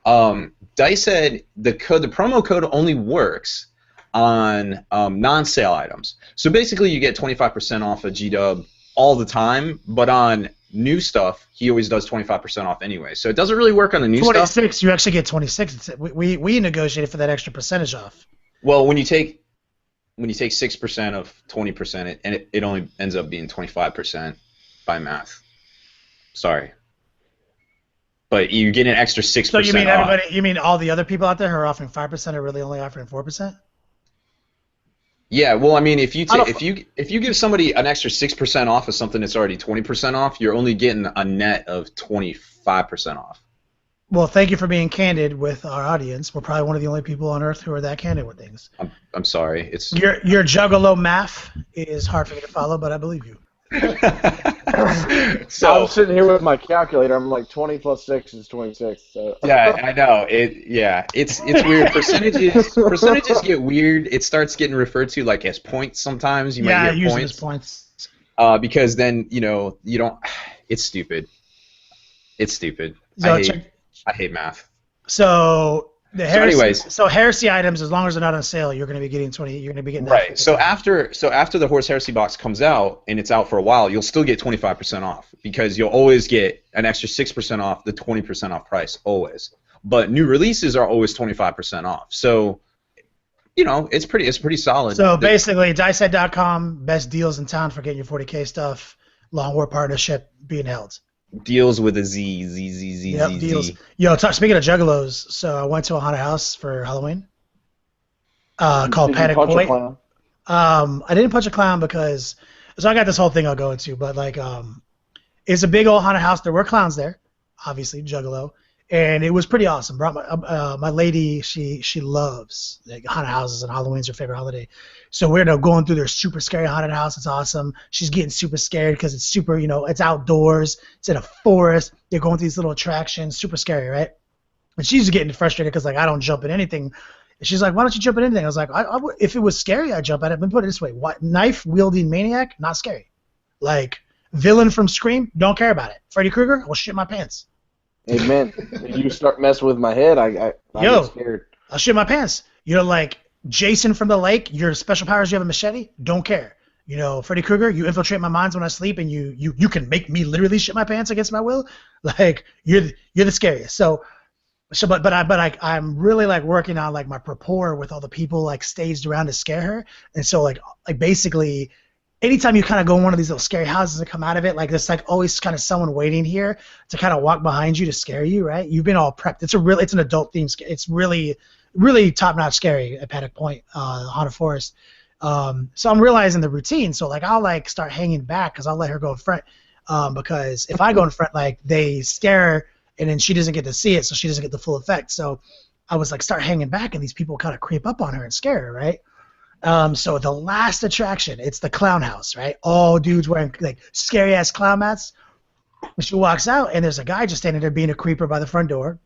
Dice head, the promo code only works on non-sale items. So basically you get 25% off of G-Dub all the time, but on new stuff, he always does 25% off anyway. So it doesn't really work on the new 26, stuff. 26, you actually get 26. We negotiated for that extra percentage off. Well, when you take 6% of 20%, it only ends up being 25% by math. Sorry. But you get an extra 6%. So you mean off. everybody? You mean all the other people out there who are offering 5% are really only offering 4%? Yeah, well, I mean, if you give somebody an extra 6% off of something that's already 20% off, you're only getting a net of 25% off. Well, thank you for being candid with our audience. We're probably one of the only people on Earth who are that candid with things. I'm sorry. It's your juggalo math is hard for me to follow, but I believe you. So I'm sitting here with my calculator. I'm like 20 plus 6 is 26. So. Yeah, I know. It's weird. Percentages get weird. It starts getting referred to like as points sometimes. You might hear points. Because then you don't. It's stupid. It's stupid. So I hate math. So the Heresy, anyways, Heresy items, as long as they're not on sale, you're going to be getting 20. You're going to be getting that right. So after the Horus Heresy box comes out and it's out for a while, you'll still get 25% off because you'll always get an extra 6% off the 20% off price always. But new releases are always 25% off. So it's pretty solid. So basically, dicehead.com, best deals in town for getting your 40K stuff. Long War partnership being held. Deals with a Z. Yep, deals. Yo, speaking of juggalos, so I went to a haunted house for Halloween called Panic Point. I didn't punch a clown because I got this whole thing I'll go into, but it's a big old haunted house. There were clowns there, obviously juggalo, and it was pretty awesome. Brought my lady, she loves haunted houses, and Halloween's her favorite holiday. So we're going through their super scary haunted house. It's awesome. She's getting super scared because it's super, it's outdoors. It's in a forest. They're going through these little attractions. Super scary, right? But she's getting frustrated because like I don't jump at anything. And she's like, why don't you jump at anything? I was like, if it was scary, I'd jump at it. But put it this way, what knife wielding maniac, not scary. Like villain from Scream, don't care about it. Freddy Krueger, I will shit my pants. Amen. If you start messing with my head, I get scared. I'll shit my pants. You know, like Jason from the lake, your special powers, you have a machete, don't care. You know, Freddy Krueger, you infiltrate my minds when I sleep, and you can make me literally shit my pants against my will. Like you're the scariest. So I'm really like working on like my rapport with all the people like staged around to scare her. And so like basically, anytime you kind of go in one of these little scary houses and come out of it, like there's like always kind of someone waiting here to kind of walk behind you to scare you, right? You've been all prepped. It's an adult theme. It's really top-notch scary at Paddock Point, Haunted Forest. So I'm realizing the routine. So like I'll like start hanging back because I'll let her go in front. Because if I go in front, like they scare her and then she doesn't get to see it, so she doesn't get the full effect. So I was like start hanging back and these people kind of creep up on her and scare her, right? So the last attraction, it's the clown house, right? All dudes wearing like scary ass clown masks. And she walks out and there's a guy just standing there being a creeper by the front door.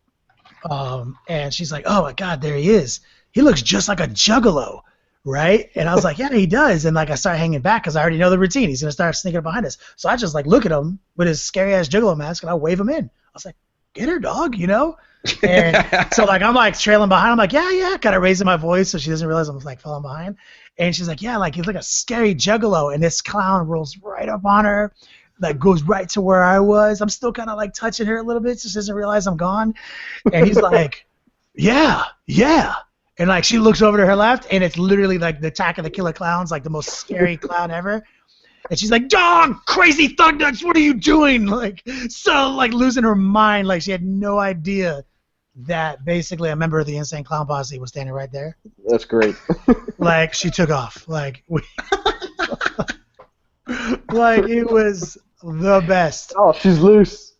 And she's like, oh my God, there he is. He looks just like a juggalo, right? And I was like, yeah, he does. And like I start hanging back because I already know the routine. He's gonna start sneaking up behind us. So I just like look at him with his scary ass juggalo mask and I wave him in. I was like, get her, dog, you know? And so like I'm like trailing behind. I'm like, yeah, kind of raising my voice so she doesn't realize I'm like falling behind. And she's like, yeah, like he's like a scary juggalo. And this clown rolls right up on her, like goes right to where I was. I'm still kind of like touching her a little bit so she doesn't realize I'm gone. And he's like, yeah. And like she looks over to her left and it's literally like the Attack of the Killer Clowns, like the most scary clown ever. And she's like, dog, crazy thug nuts, what are you doing? Like, so like losing her mind, like she had no idea that basically a member of the Insane Clown Posse was standing right there. That's great. Like she took off. Like like it was the best. Oh, she's loose.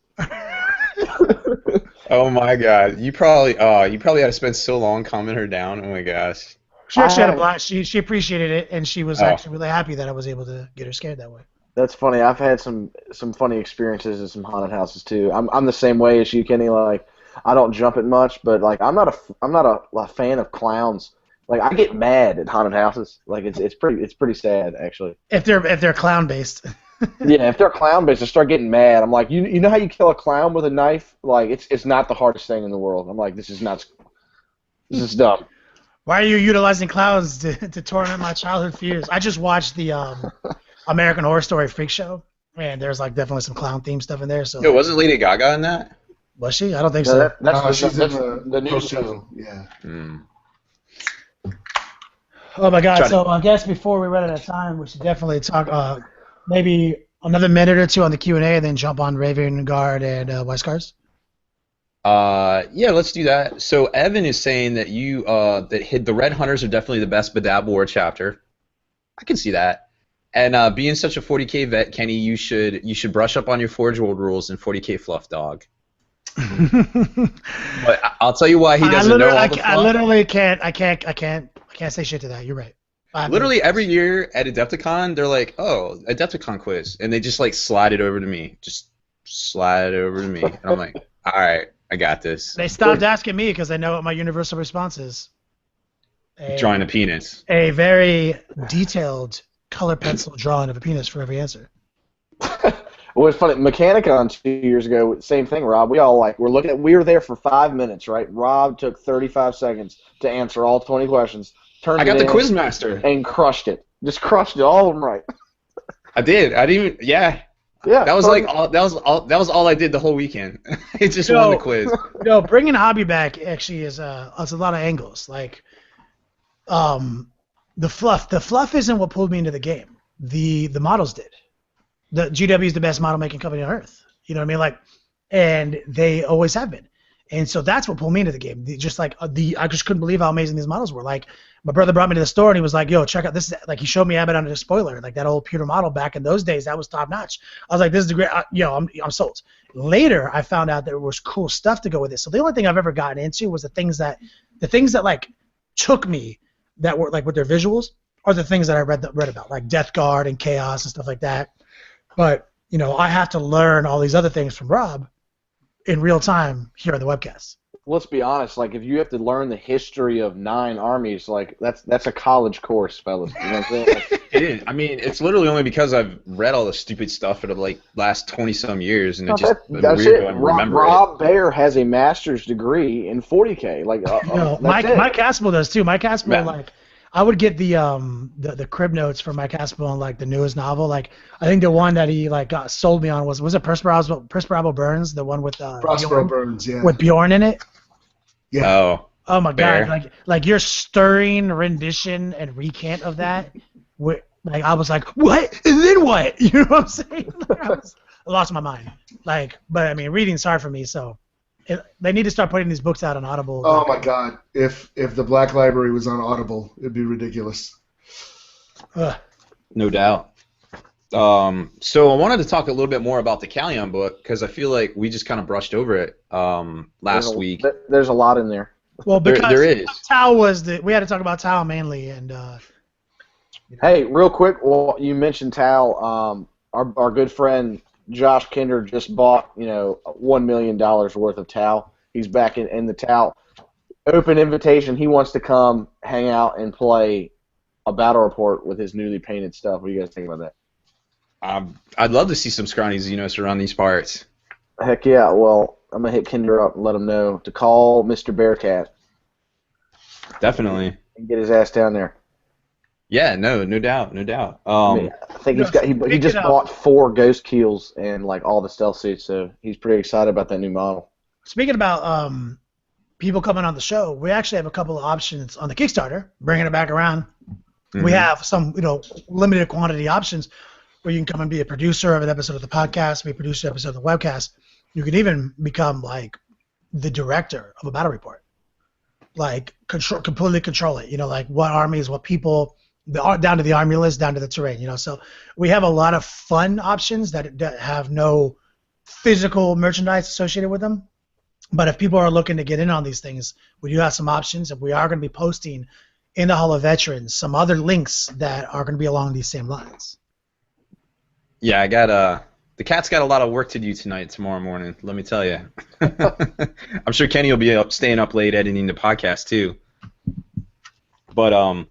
Oh my God! You probably had to spend so long calming her down. Oh my gosh! She actually had a blast. She appreciated it, and she was actually really happy that I was able to get her scared that way. That's funny. I've had some funny experiences in some haunted houses too. I'm the same way as you, Kenny. Like I don't jump it much, but like I'm not a fan of clowns. Like I get mad at haunted houses. Like it's pretty sad actually. If they're clown based. Yeah, if they're clown based, I start getting mad. I'm like, you know how you kill a clown with a knife? Like it's not the hardest thing in the world. I'm like, this is dumb. Why are you utilizing clowns to torment my childhood fears? I just watched the American Horror Story Freak Show, and there's like definitely some clown theme stuff in there. So yeah, wasn't Lady Gaga in that? Was she? I don't think so. That's she's in the new season. Yeah. Oh my God! So I guess before we run out of time, we should definitely talk maybe another minute or two on the Q&A, and then jump on Raven Guard and Weiscars. Yeah, let's do that. So Evan is saying that the Red Hunters are definitely the best Badab War chapter. I can see that. And being such a 40K vet, Kenny, you should brush up on your Forge World rules and 40K fluff, dog. But I'll tell you why he doesn't know all the fluff. I literally can't. I can't say shit to that. You're right. Literally every year at Adepticon, they're like, "Oh, Adepticon quiz," and they just like slide it over to me. Just slide it over to me, and I'm like, "All right, I got this." They stopped asking me because they know what my universal response is. Drawing a penis. A very detailed color pencil drawing of a penis for every answer. Well, it's funny. Mechanicon 2 years ago, same thing, Rob. We were there for 5 minutes, right? Rob took 35 seconds to answer all 20 questions. I got the Quizmaster and crushed it. Just crushed it, all of them right. I did. I didn't even. Yeah. Yeah. That was like all. That was all I did the whole weekend. It just won the quiz. No, bringing hobby back actually is a lot of angles. Like, the fluff. The fluff isn't what pulled me into the game. The models did. The GW is the best model making company on earth. You know what I mean? Like, and they always have been. And so that's what pulled me into the game. I just couldn't believe how amazing these models were. Like, my brother brought me to the store and he was like, "Yo, check out this." Like, he showed me Abaddon a spoiler, like that old pewter model back in those days. That was top notch. I was like, "This is great." I'm sold. Later, I found out there was cool stuff to go with it. So the only thing I've ever gotten into was the things that like took me, that were like with their visuals, are the things that I read about, like Death Guard and Chaos and stuff like that. But I have to learn all these other things from Rob in real time here on the webcast. let's be honest. Like, if you have to learn the history of 9 armies, like that's a college course, fellas. You know what I'm saying? It is. I mean, it's literally only because I've read all the stupid stuff for the like last 20-some years, and it's just that's weird it. to remember Rob Baer has a master's degree in 40K. Like, Mike Aspel does too. Mike Aspel, like, I would get the crib notes for Mike Aspel on like the newest novel. Like, I think the one that he like sold me on was it Perspirable Burns, the one with Prospero Burns, yeah, with Bjorn in it. Yeah. Oh my Fair. God! Like your stirring rendition and recant of that. Like, I was like, what? And then what? You know what I'm saying? I lost my mind. Like, but I mean, reading's hard for me, so they need to start putting these books out on Audible. Oh my God! If the Black Library was on Audible, it'd be ridiculous. No doubt. So I wanted to talk a little bit more about the Callion book because I feel like we just kind of brushed over it last week. There's a lot in there. Well, because there is. Tau we had to talk about Tau mainly, and Hey, real quick, well, you mentioned Tau. Our good friend Josh Kinder just bought, $1 million worth of Tau. He's back in the Tau. Open invitation. He wants to come hang out and play a battle report with his newly painted stuff. What do you guys think about that? I'd love to see some scrawnies Xenos around these parts. Heck yeah. Well, I'm going to hit Kinder up and let him know to call Mr. Bearcat. Definitely. And get his ass down there. Yeah, no doubt. I think he just bought 4 Ghost Keels and like all the stealth suits, so he's pretty excited about that new model. Speaking about people coming on the show, we actually have a couple of options on the Kickstarter, bringing it back around. Mm-hmm. We have some, limited quantity options where you can come and be a producer of an episode of the podcast, be a producer of an episode of the webcast. You can even become like the director of a battle report, like completely control it. Like what armies, what people, down to the army list, down to the terrain. So we have a lot of fun options that have no physical merchandise associated with them. But if people are looking to get in on these things, we do have some options, and we are going to be posting in the Hall of Veterans some other links that are going to be along these same lines. Yeah, I got the cat's got a lot of work to do tomorrow morning. Let me tell you. I'm sure Kenny will be staying up late editing the podcast too. But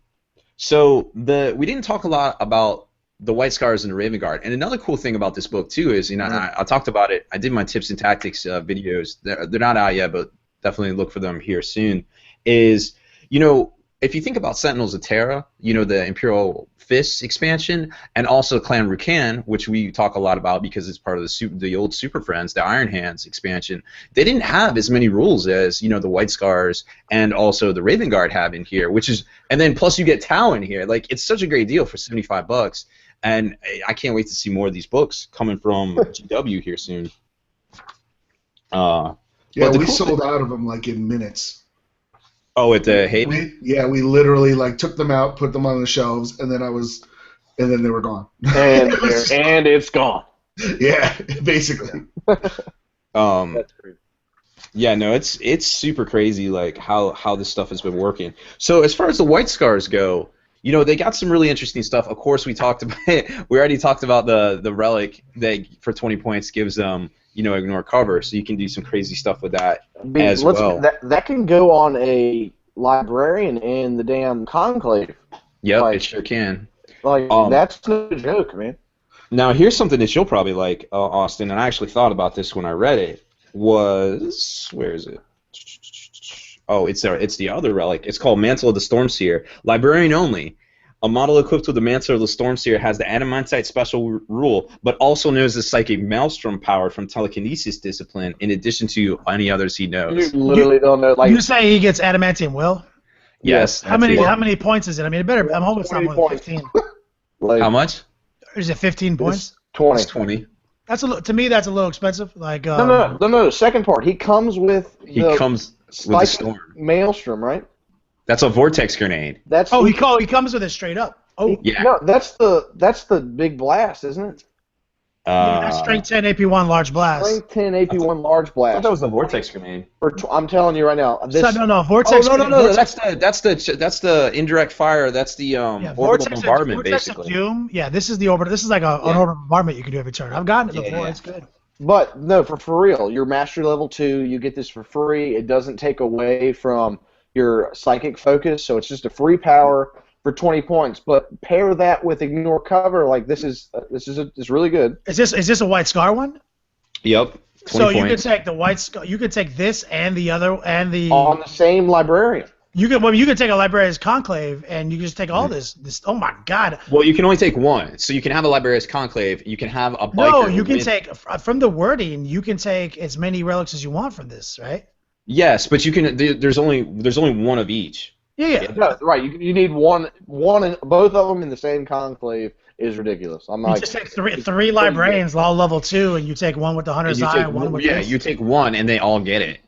so we didn't talk a lot about the White Scars and the Raven Guard. And another cool thing about this book too is, I talked about it. I did my tips and tactics videos. They're not out yet, but definitely look for them here soon. Is if you think about Sentinels of Terra, the Imperial Fists expansion, and also Clan Rukan, which we talk a lot about because it's part of the old Super Friends, the Iron Hands expansion, they didn't have as many rules as, the White Scars and also the Raven Guard have in here, and then plus you get Tau in here. Like, it's such a great deal for $75, and I can't wait to see more of these books coming from GW here soon. Yeah, we sold out of them like in minutes. Oh, at the Hayden? We literally took them out, put them on the shelves, and then they were gone. And it's gone. Yeah, basically. That's crazy. Yeah, no, it's super crazy, like how this stuff has been working. So as far as the White Scars go, they got some really interesting stuff. Of course, we already talked about the relic that for 20 points gives them ignore cover, so you can do some crazy stuff with that as well. That can go on a librarian in the damn conclave. Yep, it sure can. That's no joke, man. Now, here's something that you'll probably like, Austin, and I actually thought about this when I read it, where is it? Oh, it's there. It's the other relic. It's called Mantle of the Stormseer. Librarian only. A model equipped with the Mantle of the Stormseer has the Adamantite special rule, but also knows the Psychic Maelstrom power from Telekinesis discipline, in addition to any others he knows. You literally don't know. You say he gets Adamantium will? Yes. How many points is it? I mean, it better. I'm hoping it's not more than 15. How much? Or is it 15 points? 20. It's 20. To me, that's a little expensive. Like no. Second part. He comes with the storm. Maelstrom, right? That's a vortex grenade. He comes with it straight up. Oh, yeah. No, that's the big blast, isn't it? That's strength 10 AP1 large blast. Strength 10 AP1 large blast. I thought that was the vortex grenade. I'm telling you right now. Vortex. Oh no. That's the indirect fire. That's the orbital bombardment, vortex basically. Of doom. Yeah, this is the orbital. This is like an orbital bombardment you can do every turn. I've gotten it before. Yeah. It's good. But no, for real, you're mastery level 2. You get this for free. It doesn't take away from your psychic focus, so it's just a free power for 20 points. But pair that with ignore cover. Like this is really good. Is this a White Scar one? Yep. So you could take the White Scar. You could take this and the other and the on the same librarian. You could take a Librarian's Conclave, and you can just take all this. Oh my God! Well, you can only take one, so you can have a Librarian's Conclave. You can have a biker. No, you can take from the wording. You can take as many relics as you want from this, right? Yes, but you can. There's only one of each. Yeah. No, right. You need one, and both of them in the same conclave is ridiculous. I'm You like, just take three Librarians, all level 2, and you take one with the Hunter's Eye, and one with this. You take one, and they all get it.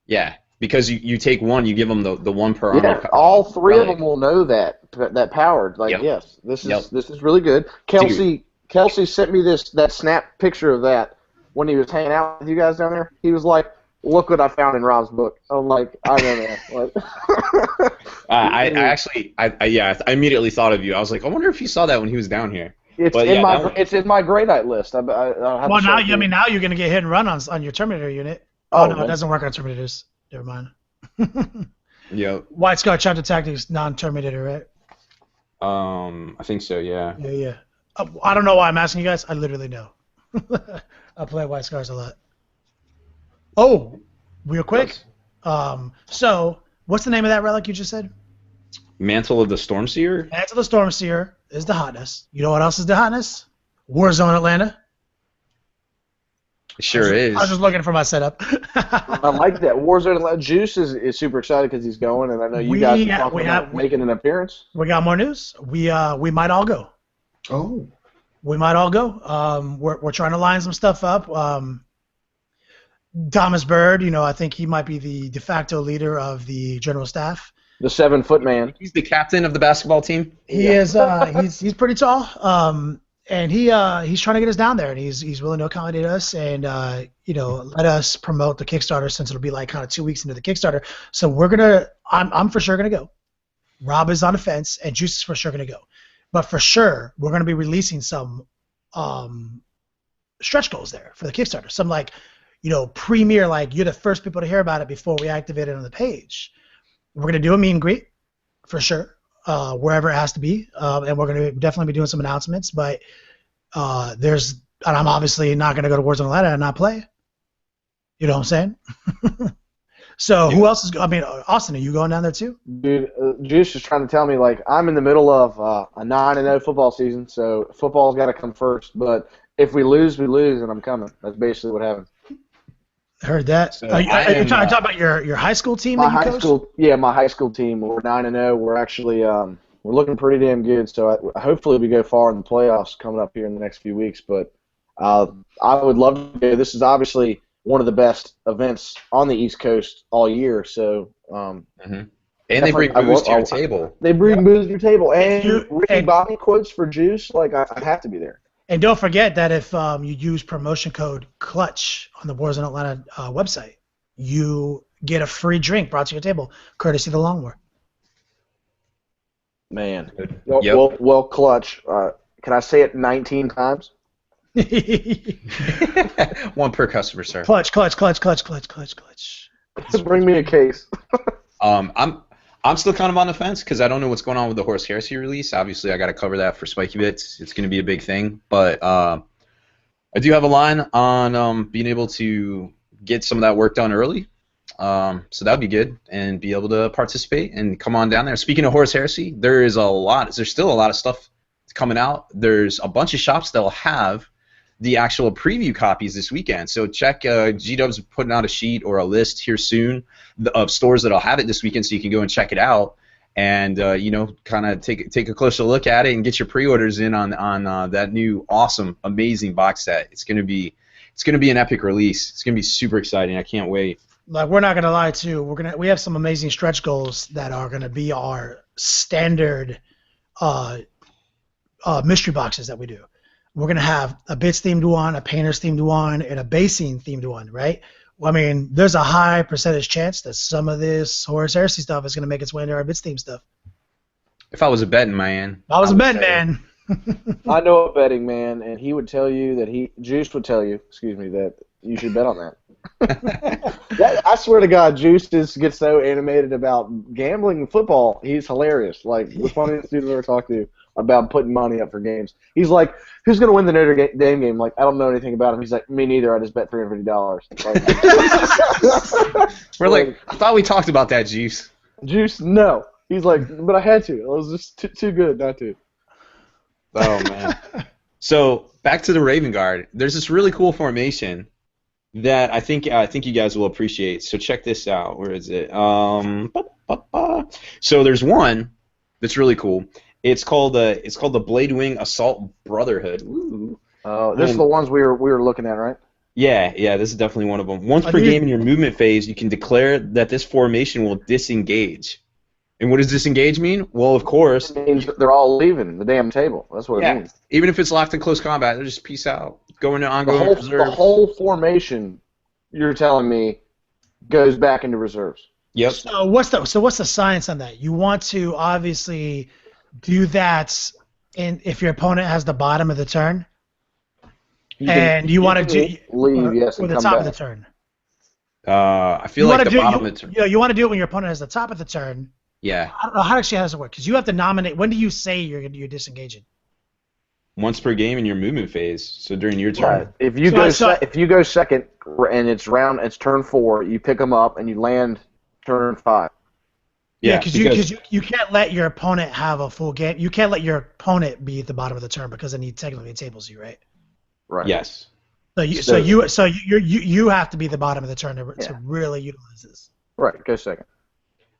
Yeah. Because you take one, you give them the one per armor. Yeah, all three of them will know that power. Like, yes, this is really good. Kelsey sent me that snap picture of that when he was hanging out with you guys down there. He was like, "Look what I found in Rob's book." I'm like, I know that. Like, I immediately thought of you. I was like, I wonder if he saw that when he was down here. It's in my Grey Knight list. Now you're gonna get hit and run on your Terminator unit. Oh no, it doesn't work on Terminators. Never mind. Yep. White Scar Chapter Tactics non-Terminator, right? I think so. Yeah. Yeah. I don't know why I'm asking you guys. I literally know. I play White Scars a lot. Oh, real quick. So, what's the name of that relic you just said? Mantle of the Stormseer. Mantle of the Stormseer is the hotness. You know what else is the hotness? Warzone Atlanta. Sure is. I was just looking for my setup. I like that. Warzone Juice is super excited because he's going, and I know you guys are talking about making an appearance. We got more news. We might all go. Oh. We might all go. We're trying to line some stuff up. Thomas Bird, I think he might be the de facto leader of the general staff. The 7-foot man. He's the captain of the basketball team. He is. He's pretty tall. And he's trying to get us down there, and he's willing to accommodate us and let us promote the Kickstarter since it'll be like kind of 2 weeks into the Kickstarter. So I'm for sure gonna go. Rob is on the fence, and Juice is for sure gonna go. But for sure, we're gonna be releasing some stretch goals there for the Kickstarter. Some premier, like you're the first people to hear about it before we activate it on the page. We're gonna do a meet and greet for sure. Wherever it has to be, and we're going to definitely be doing some announcements. But and I'm obviously not going to go to Warzone Atlanta and not play. You know what I'm saying? So who else is? Austin, are you going down there too? Dude, Juice is trying to tell me I'm in the middle of a 9-0 football season, so football's got to come first. But if we lose, we lose, and I'm coming. That's basically what happened. Heard that. So are you talking about your high school team? My high school team. We're 9-0. We're actually we're looking pretty damn good. So hopefully we go far in the playoffs coming up here in the next few weeks. But I would love to go. This is obviously one of the best events on the East Coast all year. So and they bring booze to your table. They bring booze to your table, and Ricky Bobby quotes for Juice. I have to be there. And don't forget that if you use promotion code CLUTCH on the Warzone Atlanta website, you get a free drink brought to your table, courtesy of the Long War. Man. Well, Clutch. Can I say it 19 times? One per customer, sir. Clutch. Just bring me a case. I'm still kind of on the fence because I don't know what's going on with the Horus Heresy release. Obviously, I got to cover that for Spiky Bits. It's going to be a big thing. But I do have a line on being able to get some of that work done early. So that would be good and be able to participate and come on down there. Speaking of Horus Heresy, there's still a lot of stuff coming out. There's a bunch of shops that will have the actual preview copies this weekend. So check G-Dub's putting out a sheet or a list here soon of stores that'll have it this weekend, so you can go and check it out and kind of take a closer look at it and get your pre-orders in on that new awesome, amazing box set. It's gonna be an epic release. It's gonna be super exciting. I can't wait. Like, we're not gonna lie too. We have some amazing stretch goals that are gonna be our standard mystery boxes that we do. We're going to have a bits themed one, a painters themed one, and a basing themed one, right? Well, there's a high percentage chance that some of this Horus Heresy stuff is going to make its way into our bits themed stuff. If I was a betting man. I was a betting man. I know a betting man, and he would tell you Juice would tell you, that you should bet on that. I swear to God, Juice gets so animated about gambling and football. He's hilarious. Like, the funniest dude I've ever talked to about putting money up for games. He's like, who's going to win the Notre Dame game? Like, I don't know anything about him. He's like, me neither. I just bet $350. Like, we're like, I thought we talked about that, Juice. Juice, no. He's like, but I had to. It was just too good not to. Oh, man. So, back to the Raven Guard. There's this really cool formation that I think you guys will appreciate. So check this out. Where is it? So there's one that's really cool. It's called the Blade Wing Assault Brotherhood. Ooh. Oh, this is the ones we were looking at, right? Yeah, this is definitely one of them. Once per game in your movement phase, you can declare that this formation will disengage. And what does disengage mean? Well, of course, it means they're all leaving the damn table. That's what it means. Even if it's locked in close combat, they'll just peace out. Go into ongoing reserve. The whole formation, you're telling me, goes back into reserves. Yep. So what's the science on that? You want to obviously do that, if your opponent has the bottom of the turn, you want to do leave, yes, or the top of the turn. I feel like the bottom of the turn. You want to do it when your opponent has the top of the turn. Yeah. I don't know how does it work, because you have to nominate. When do you say you're disengaging? Once per game in your movement phase, so during your turn. Right. If you go second and it's turn 4, you pick them up and you land turn 5. Yeah, because you can't let your opponent have a full game. You can't let your opponent be at the bottom of the turn, because then he technically tables you, right? Right. Yes. So you have to be the bottom of the turn to really utilize this. Right. Go second.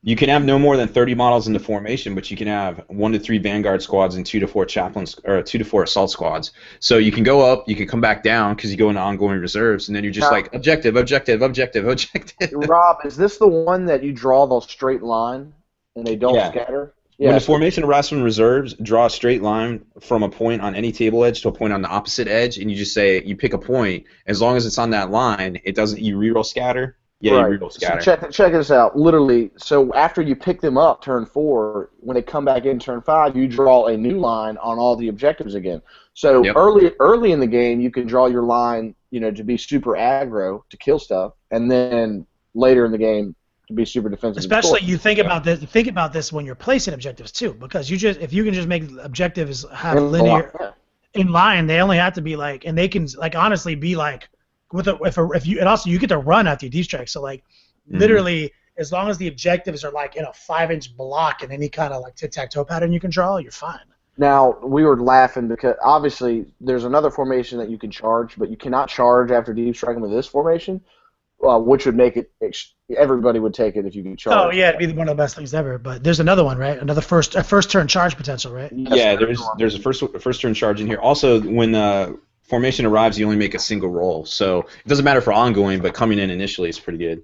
You can have no more than 30 models in the formation, but you can have 1 to 3 Vanguard squads and 2 to 4 chaplains, or 2 to 4 assault squads. So you can go up, you can come back down because you go into ongoing reserves, and then you're just like objective. Rob, is this the one that you draw the straight line and they don't scatter? Yeah. When the formation arrives from reserves, draw a straight line from a point on any table edge to a point on the opposite edge, and you just say you pick a point. As long as it's on that line, it doesn't. You reroll scatter. Yeah, right. you reroll scatter. So check this out. Literally, so after you pick them up turn 4, when they come back in turn 5, you draw a new line on all the objectives again. So early in the game, you can draw your line, to be super aggro to kill stuff, and then later in the game to be super defensive. Especially you think about this. Think about this when you're placing objectives too, because if you can just make objectives have linear in line, they only have to be like, and they can honestly be like. And also you get to run after you destrike, so literally as long as the objectives are in a 5-inch block in any kind of tic-tac-toe pattern you can draw, you're fine. Now we were laughing because obviously there's another formation that you can charge, but you cannot charge after deep striking with this formation, which would make it everybody would take it if you could charge. Oh yeah, it'd be one of the best things ever. But there's another one, right? Another first turn charge potential, right? Yeah, there's a first turn charge in here. Also, when formation arrives, you only make a single roll, so it doesn't matter for ongoing, but coming in initially is pretty good.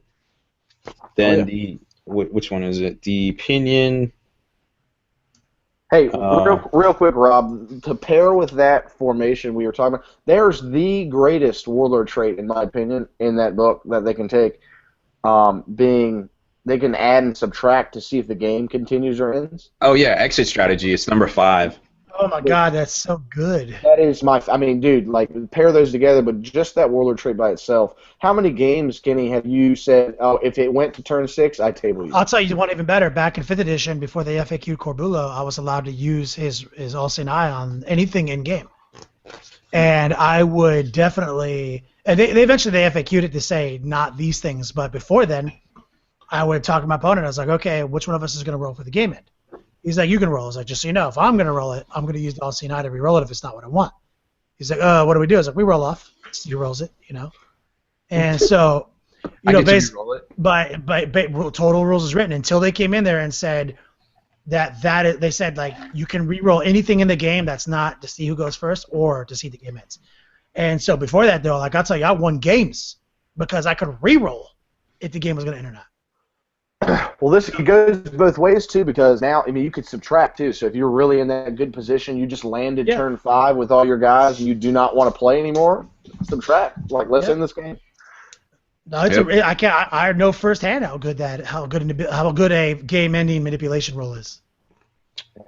Then which one is it? The Pinion. Hey, real quick, Rob, to pair with that formation we were talking about, there's the greatest warlord trait, in my opinion, in that book that they can take, being they can add and subtract to see if the game continues or ends. Oh yeah, exit strategy. It's number 5. Oh my God, that's so good. That is dude, pair those together, but just that warlord trait by itself. How many games, Kenny, have you said, if it went to turn 6, I table you? I'll tell you one even better. Back in 5th edition, before they FAQ'd Corbulo, I was allowed to use his All-Seeing Eye on anything in game. And I would definitely, and they eventually FAQ'd it to say not these things, but before then, I would talk to my opponent. I was like, okay, which one of us is going to roll for the game end? He's like, you can roll. I was like, just so you know, if I'm going to roll it, I'm going to use the All-Seeing Eye to re-roll it if it's not what I want. He's like, what do we do? I was like, we roll off. He rolls it, And so, basically, by total rules is written until they came in there and said they said, you can re-roll anything in the game that's not to see who goes first or to see the game ends. And so before that, though, I'll tell you, I won games because I could re-roll if the game was going to end or not. Well, it goes both ways, too, because now, you could subtract, too. So if you're really in that good position, you just landed turn 5 with all your guys, and you do not want to play anymore, subtract. Let's end this game. No, I know firsthand how good a game-ending manipulation roll is.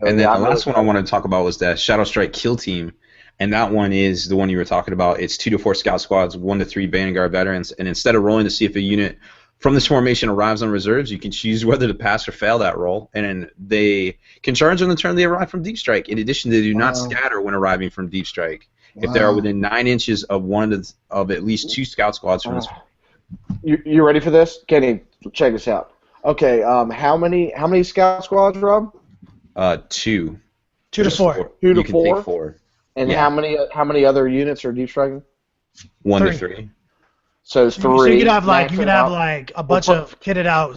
And then the last one I wanted to talk about was that Shadow Strike Kill Team, and that one is the one you were talking about. It's 2 to 4 scout squads, 1 to 3 Vanguard veterans, and instead of rolling to see if a unit from this formation arrives on reserves, you can choose whether to pass or fail that roll, and then they can charge on the turn they arrive from Deep Strike. In addition, they do not scatter when arriving from Deep Strike if they are within 9 inches of of at least 2 scout squads from this. You ready for this? Kenny, check this out. Okay, how many scout squads, Rob? 2. 2 to 4. 2 to You can 4. take 4. And how many other units are Deep Striking? 1 to 3. So it's 3. So you could have like a bunch of kitted out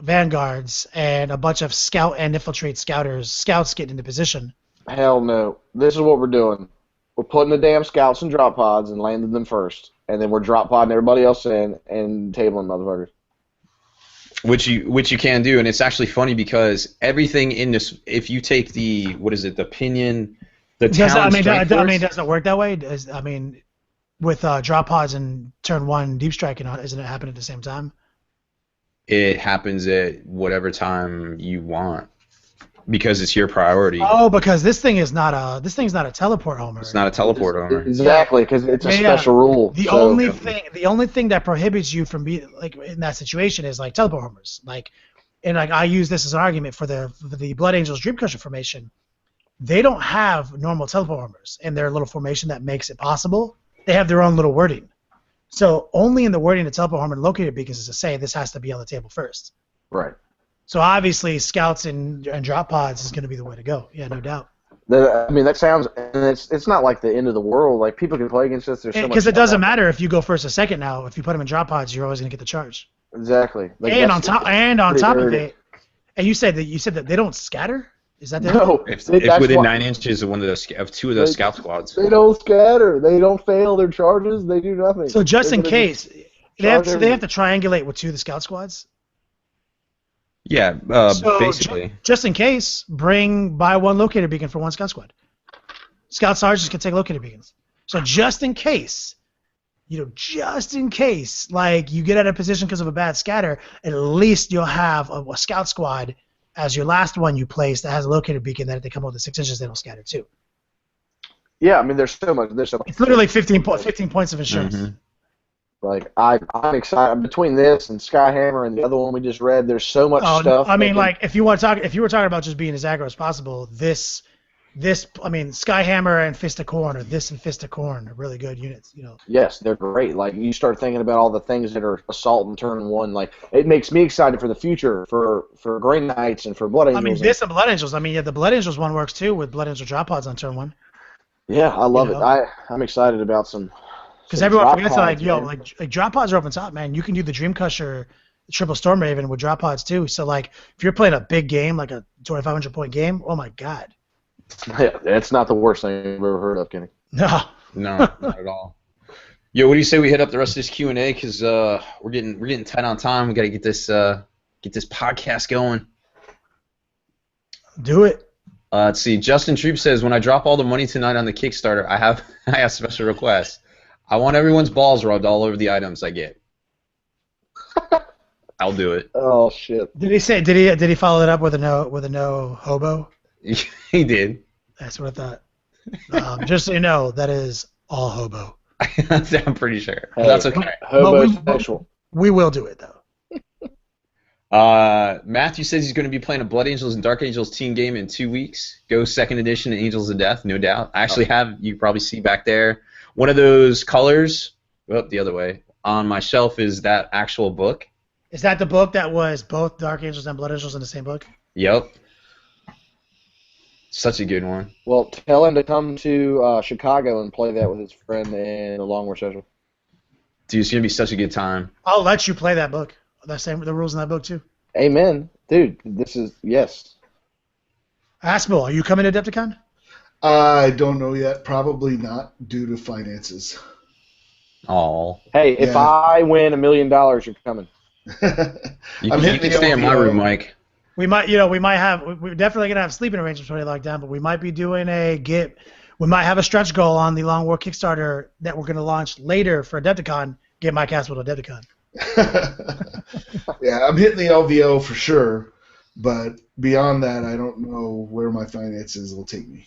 vanguards and a bunch of scout and infiltrate scouts get into position. Hell no. This is what we're doing. We're putting the damn scouts in drop pods and landing them first, and then we're drop podding everybody else in and tabling motherfuckers. Which you can do, and it's actually funny because everything in this, if you take the pinion, the town strength force, it doesn't work that way. With drop pods and turn 1 deep striking, isn't it happening at the same time? It happens at whatever time you want because it's your priority. Oh, because this thing's not a teleport homer. It's not a teleport homer. Exactly, because it's a special rule. The only thing that prohibits you from being like in that situation is like teleport homers. And I use this as an argument for the Blood Angels Dreamcrusher formation. They don't have normal teleport homers in their little formation that makes it possible. They have their own little wording. So only in the wording of teleport homer and locator beacons is to say this has to be on the table first. Right. So obviously scouts and drop pods is going to be the way to go. Yeah, no doubt. That sounds, and it's not like the end of the world. Like people can play against us. Because it doesn't matter if you go first or second now. If you put them in drop pods, you're always going to get the charge. Exactly. And on top of it, and you said that they don't scatter. Is that no? If within 9 inches of 2 of those scout squads, they don't scatter. They don't fail their charges. They do nothing. So just in case, they have to triangulate with 2 of the scout squads. Yeah, basically. Just in case, buy 1 locator beacon for 1 scout squad. Scout sergeants can take locator beacons. So just in case, like you get out of position because of a bad scatter, at least you'll have a scout squad as your last one you place that has a locator beacon that if they come over the 6 inches, they don't scatter too. Yeah, I mean, there's so much. It's literally 15 points of insurance. Mm-hmm. Like I'm excited between this and Skyhammer and the other one we just read. There's so much stuff. I mean, like if you were talking about just being as aggro as possible, Skyhammer and Fist of Corn or this and Fist of Corn are really good units. Yes, they're great. Like you start thinking about all the things that are assault and turn 1. Like it makes me excited for the future for Grey Knights and for Blood Angels. I mean, this and Blood Angels. The Blood Angels one works too with Blood Angel drop pods on turn 1. Yeah, I love it. I'm excited about some. Because everyone forgets like drop pods are open top, man. You can do the Dreamcrusher, Triple Storm Raven with drop pods too. So like if you're playing a big game, like a 2,500 point game, oh my god. Yeah, it's not the worst thing I've ever heard of, Kenny. No, not at all. Yo, what do you say we hit up the rest of this Q&A? Because we're getting tight on time. We got to get this podcast going. Do it. Let's see. Justin Troop says, when I drop all the money tonight on the Kickstarter, I have special requests. I want everyone's balls rubbed all over the items I get. I'll do it. Oh shit! Did he follow it up with a no hobo? He did. That's what I thought. Just so you know, that is all hobo. I'm pretty sure. Hey, that's okay. Hobo special. We will do it though. Matthew says he's going to be playing a Blood Angels and Dark Angels team game in 2 weeks. Go 2nd edition Angels of Death, no doubt. I actually have, you probably see back there, one of those colors, the other way, on my shelf is that actual book. Is that the book that was both Dark Angels and Blood Angels in the same book? Yep. Such a good one. Well, tell him to come to Chicago and play that with his friend in the Long War session. Dude, it's going to be such a good time. I'll let you play that book. The rules in that book, too. Amen. Dude, this is, yes. Aspel, are you coming to Adepticon? I don't know yet. Probably not due to finances. Oh. Hey, if I win $1 million, you're coming. You can stay in my room, Mike. We're definitely gonna have sleeping arrangements already locked down, but we might be doing we might have a stretch goal on the Long War Kickstarter that we're gonna launch later for Adepticon. Get Mike Aspel to Adepticon. Yeah, I'm hitting the LVO for sure. But beyond that, I don't know where my finances will take me.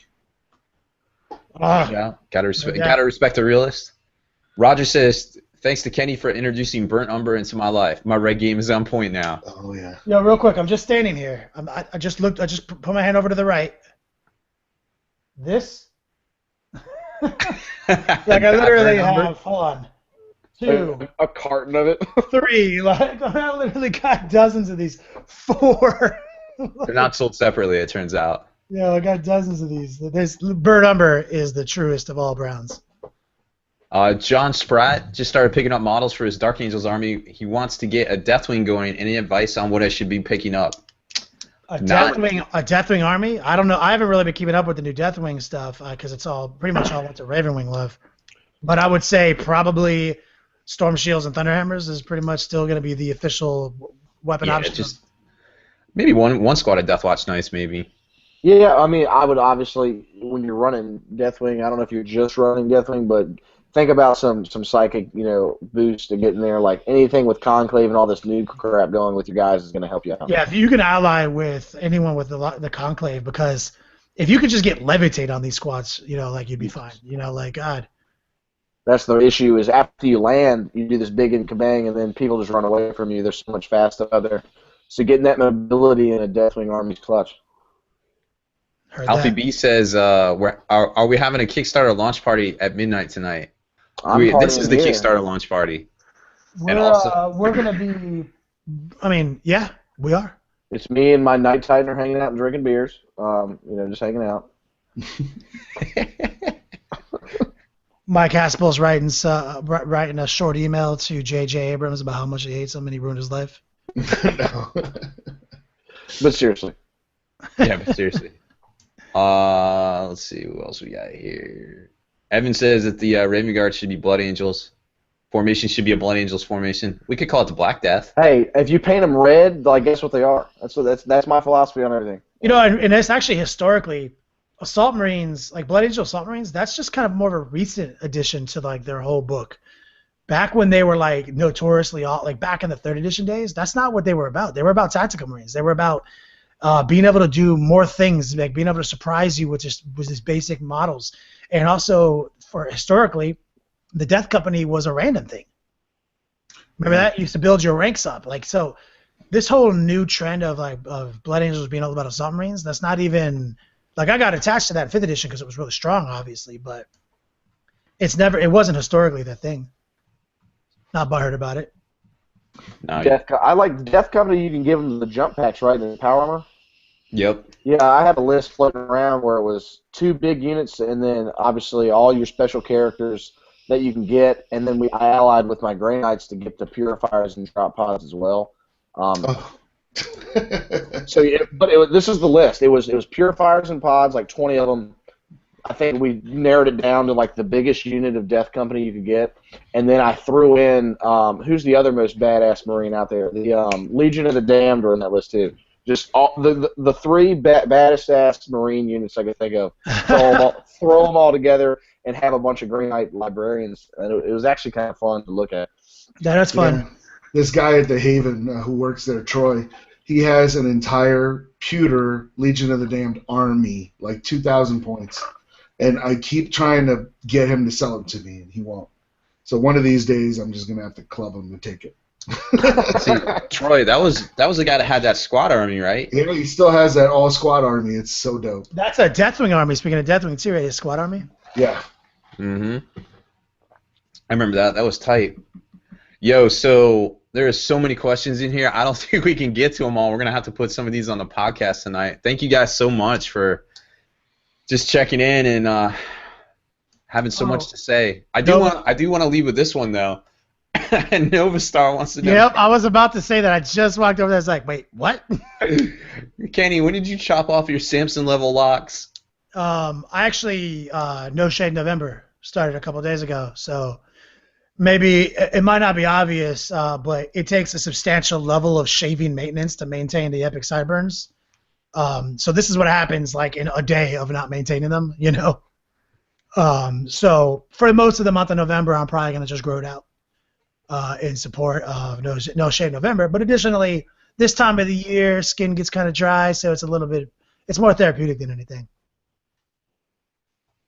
Yeah, gotta respect the realist. Roger says, thanks to Kenny for introducing Burnt Umber into my life. My red game is on point now. Oh yeah. Yo, real quick, I'm just standing here. I just looked. I just put my hand over to the right. This. Like I literally have. Hold on. 2, a carton of it. 3. Like I literally got dozens of these. 4. They're not sold separately, it turns out. Yeah, I got dozens of these. This Burnt Umber is the truest of all browns. John Spratt just started picking up models for his Dark Angels army. He wants to get a Deathwing going. Any advice on what I should be picking up? A Deathwing army? I don't know. I haven't really been keeping up with the new Deathwing stuff because it's all pretty much all what the Ravenwing love. But I would say probably Storm Shields and Thunderhammers is pretty much still going to be the official weapon option. Just maybe one squad of Deathwatch Knights, maybe. Yeah, I mean, I would obviously, when you're running Deathwing, I don't know if you're just running Deathwing, but think about some psychic, boost to get in there. Like anything with Conclave and all this new crap going with your guys is going to help you out. Yeah, if you can ally with anyone with the Conclave, because if you could just get Levitate on these squads, you'd be fine. God. That's the issue is after you land, you do this big and kabang, and then people just run away from you. There's so much fast stuff out there. So getting that mobility in a Deathwing army is clutch. Alfie B says, are we having a Kickstarter launch party at midnight tonight? This is the Kickstarter launch party. We're going to be, yeah, we are. It's me and my Night Titan are hanging out and drinking beers, just hanging out. Mike Haspel's writing a short email to J.J. Abrams about how much he hates him and he ruined his life. No. But seriously. Yeah, but seriously. Let's see who else we got here. Evan says that the Raven Guard should be Blood Angels. Formation should be a Blood Angels formation. We could call it the Black Death. Hey, if you paint them red, guess what they are? That's my philosophy on everything. And it's actually historically, Assault Marines, like Blood Angel Assault Marines, that's just kind of more of a recent addition to their whole book. Back when they were notoriously back in the 3rd edition days, that's not what they were about. They were about tactical Marines. They were about being able to do more things, like being able to surprise you with these basic models. And also, for historically, the Death Company was a random thing. Remember that? You used to build your ranks up. So this whole new trend of Blood Angels being all about Assault Marines, that's not even... I got attached to that in 5th edition because it was really strong, obviously, but it wasn't historically the thing. Not butthurt about it. No, I like Death Company. You can give them the jump packs, right? The power armor. Yep. Yeah, I had a list floating around where it was 2 big units, and then obviously all your special characters that you can get, and then I allied with my Grey Knights to get the purifiers and drop pods as well. This is the list. It was purifiers and pods, 20 of them. I think we narrowed it down to the biggest unit of Death Company you could get, and then I threw in who's the other most badass Marine out there? The Legion of the Damned are in that list too. Just all the 3 baddest ass Marine units I could think of. Throw them all together and have a bunch of Green Knight librarians. And it was actually kind of fun to look at. Yeah, that's fun. Yeah. This guy at the Haven who works there, Troy, he has an entire pewter Legion of the Damned army, 2,000 points. And I keep trying to get him to sell it to me, and he won't. So one of these days, I'm just going to have to club him to take it. See, Troy, that was the guy that had that squad army, right? Yeah, he still has that all squad army. It's so dope. That's a Deathwing army. Speaking of Deathwing, too, right? A squad army? Yeah. Mm-hmm. I remember that. That was tight. Yo, so there are so many questions in here. I don't think we can get to them all. We're going to have to put some of these on the podcast tonight. Thank you guys so much for just checking in and having so much to say. I do want to leave with this one, though. And Novastar wants to know. Yep, I was about to say that. I just walked over there. I was like, wait, what? Kenny, when did you chop off your Samson level locks? I actually, No Shade November started a couple days ago. So maybe it might not be obvious, but it takes a substantial level of shaving maintenance to maintain the epic sideburns. So this is what happens in a day of not maintaining them, So for most of the month of November, I'm probably going to just grow it out. In support of No Shade November, but additionally, this time of the year, skin gets kind of dry, so it's a little bit. It's more therapeutic than anything.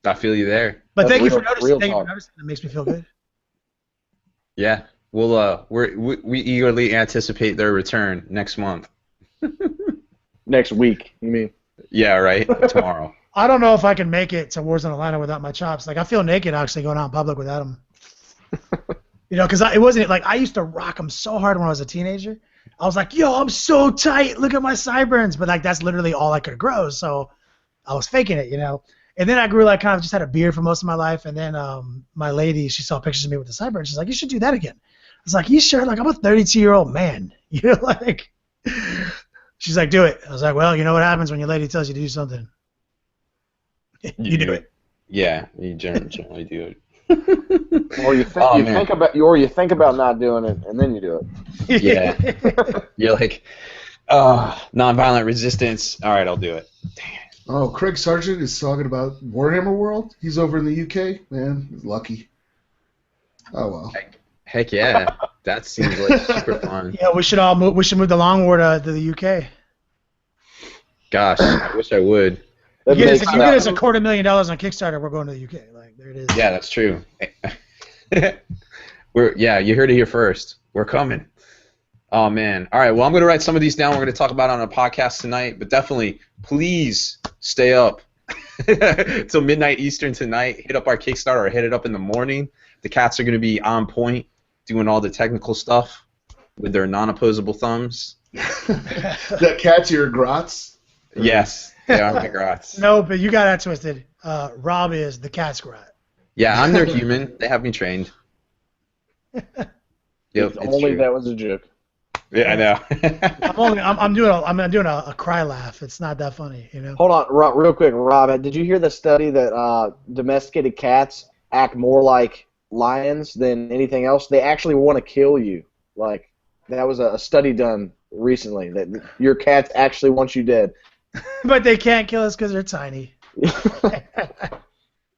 I feel you there. But That's thank you for real noticing. Thank you talk. for noticing. It makes me feel good. Yeah, we eagerly anticipate their return next month. Next week, you mean? Yeah, right. Tomorrow. I don't know if I can make it to Warzone Atlanta without my chops. Like, I feel naked actually going out in public without them. You know, because it wasn't like I used to rock them so hard when I was a teenager. I was like, yo, I'm so tight. Look at my sideburns. But like that's literally all I could grow. So I was faking it, you know. And then I grew like kind of just had a beard for most of my life. And then my lady, she saw pictures of me with the sideburns. She's like, you should do that again. I was like, you sure? Like I'm a 32-year-old man. You know, like. She's like, do it. I was like, well, you know what happens when your lady tells you to do something. You do it. Yeah, you generally do it. Or you think about not doing it, and then you do it. Yeah. You're like, nonviolent resistance. All right, I'll do it. Dang it. Oh, Craig Sargent is talking about Warhammer World. He's over in the UK. Man, he's lucky. Oh well. Heck yeah, that seems like super fun. Yeah, we should all move. We should move the Long War to the UK. Gosh, I wish I would. You get us $250,000 on Kickstarter, we're going to the UK. Like there it is. Yeah, that's true. You heard it here first. We're coming. Oh man. All right. Well, I'm going to write some of these down. We're going to talk about it on a podcast tonight. But definitely, please stay up till midnight Eastern tonight. Hit up our Kickstarter or hit it up in the morning. The cats are going to be on point, doing all the technical stuff with their non-opposable thumbs. That cat's your grots? Yes, they are my grots. No, but you got that twisted. Rob is the cat's grot. Yeah, I'm their human. They have me trained. Yep, If only that was a joke. Yeah, I know. I'm doing a cry laugh. It's not that funny, you know. Hold on, real quick, Rob. Did you hear the study that domesticated cats act more like lions than anything else? They actually want to kill you. Like that was a study done recently that your cats actually want you dead. But they can't kill us because they're tiny.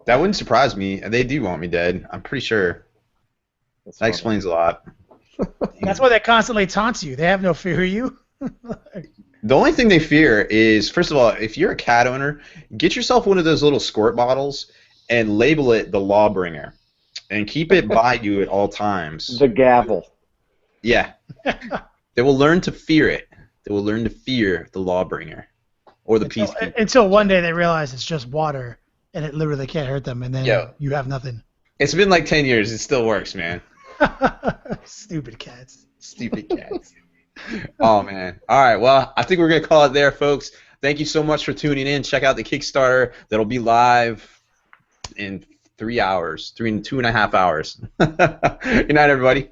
That wouldn't surprise me. They do want me dead. I'm pretty sure. That explains a lot. That's why they constantly taunt you. They have no fear of you. The only thing they fear is, first of all, if you're a cat owner, get yourself one of those little squirt bottles and label it the Lawbringer. And keep it by you at all times. The gavel. Yeah. They will learn to fear it. They will learn to fear the Lawbringer. Or the peacekeeper. Until one day they realize it's just water, and it literally can't hurt them, and then you have nothing. It's been like 10 years. It still works, man. Stupid cats. Stupid cats. Oh, man. All right, well, I think we're going to call it there, folks. Thank you so much for tuning in. Check out the Kickstarter. That'll be live in 3 hours, 2.5 hours. Good night, everybody.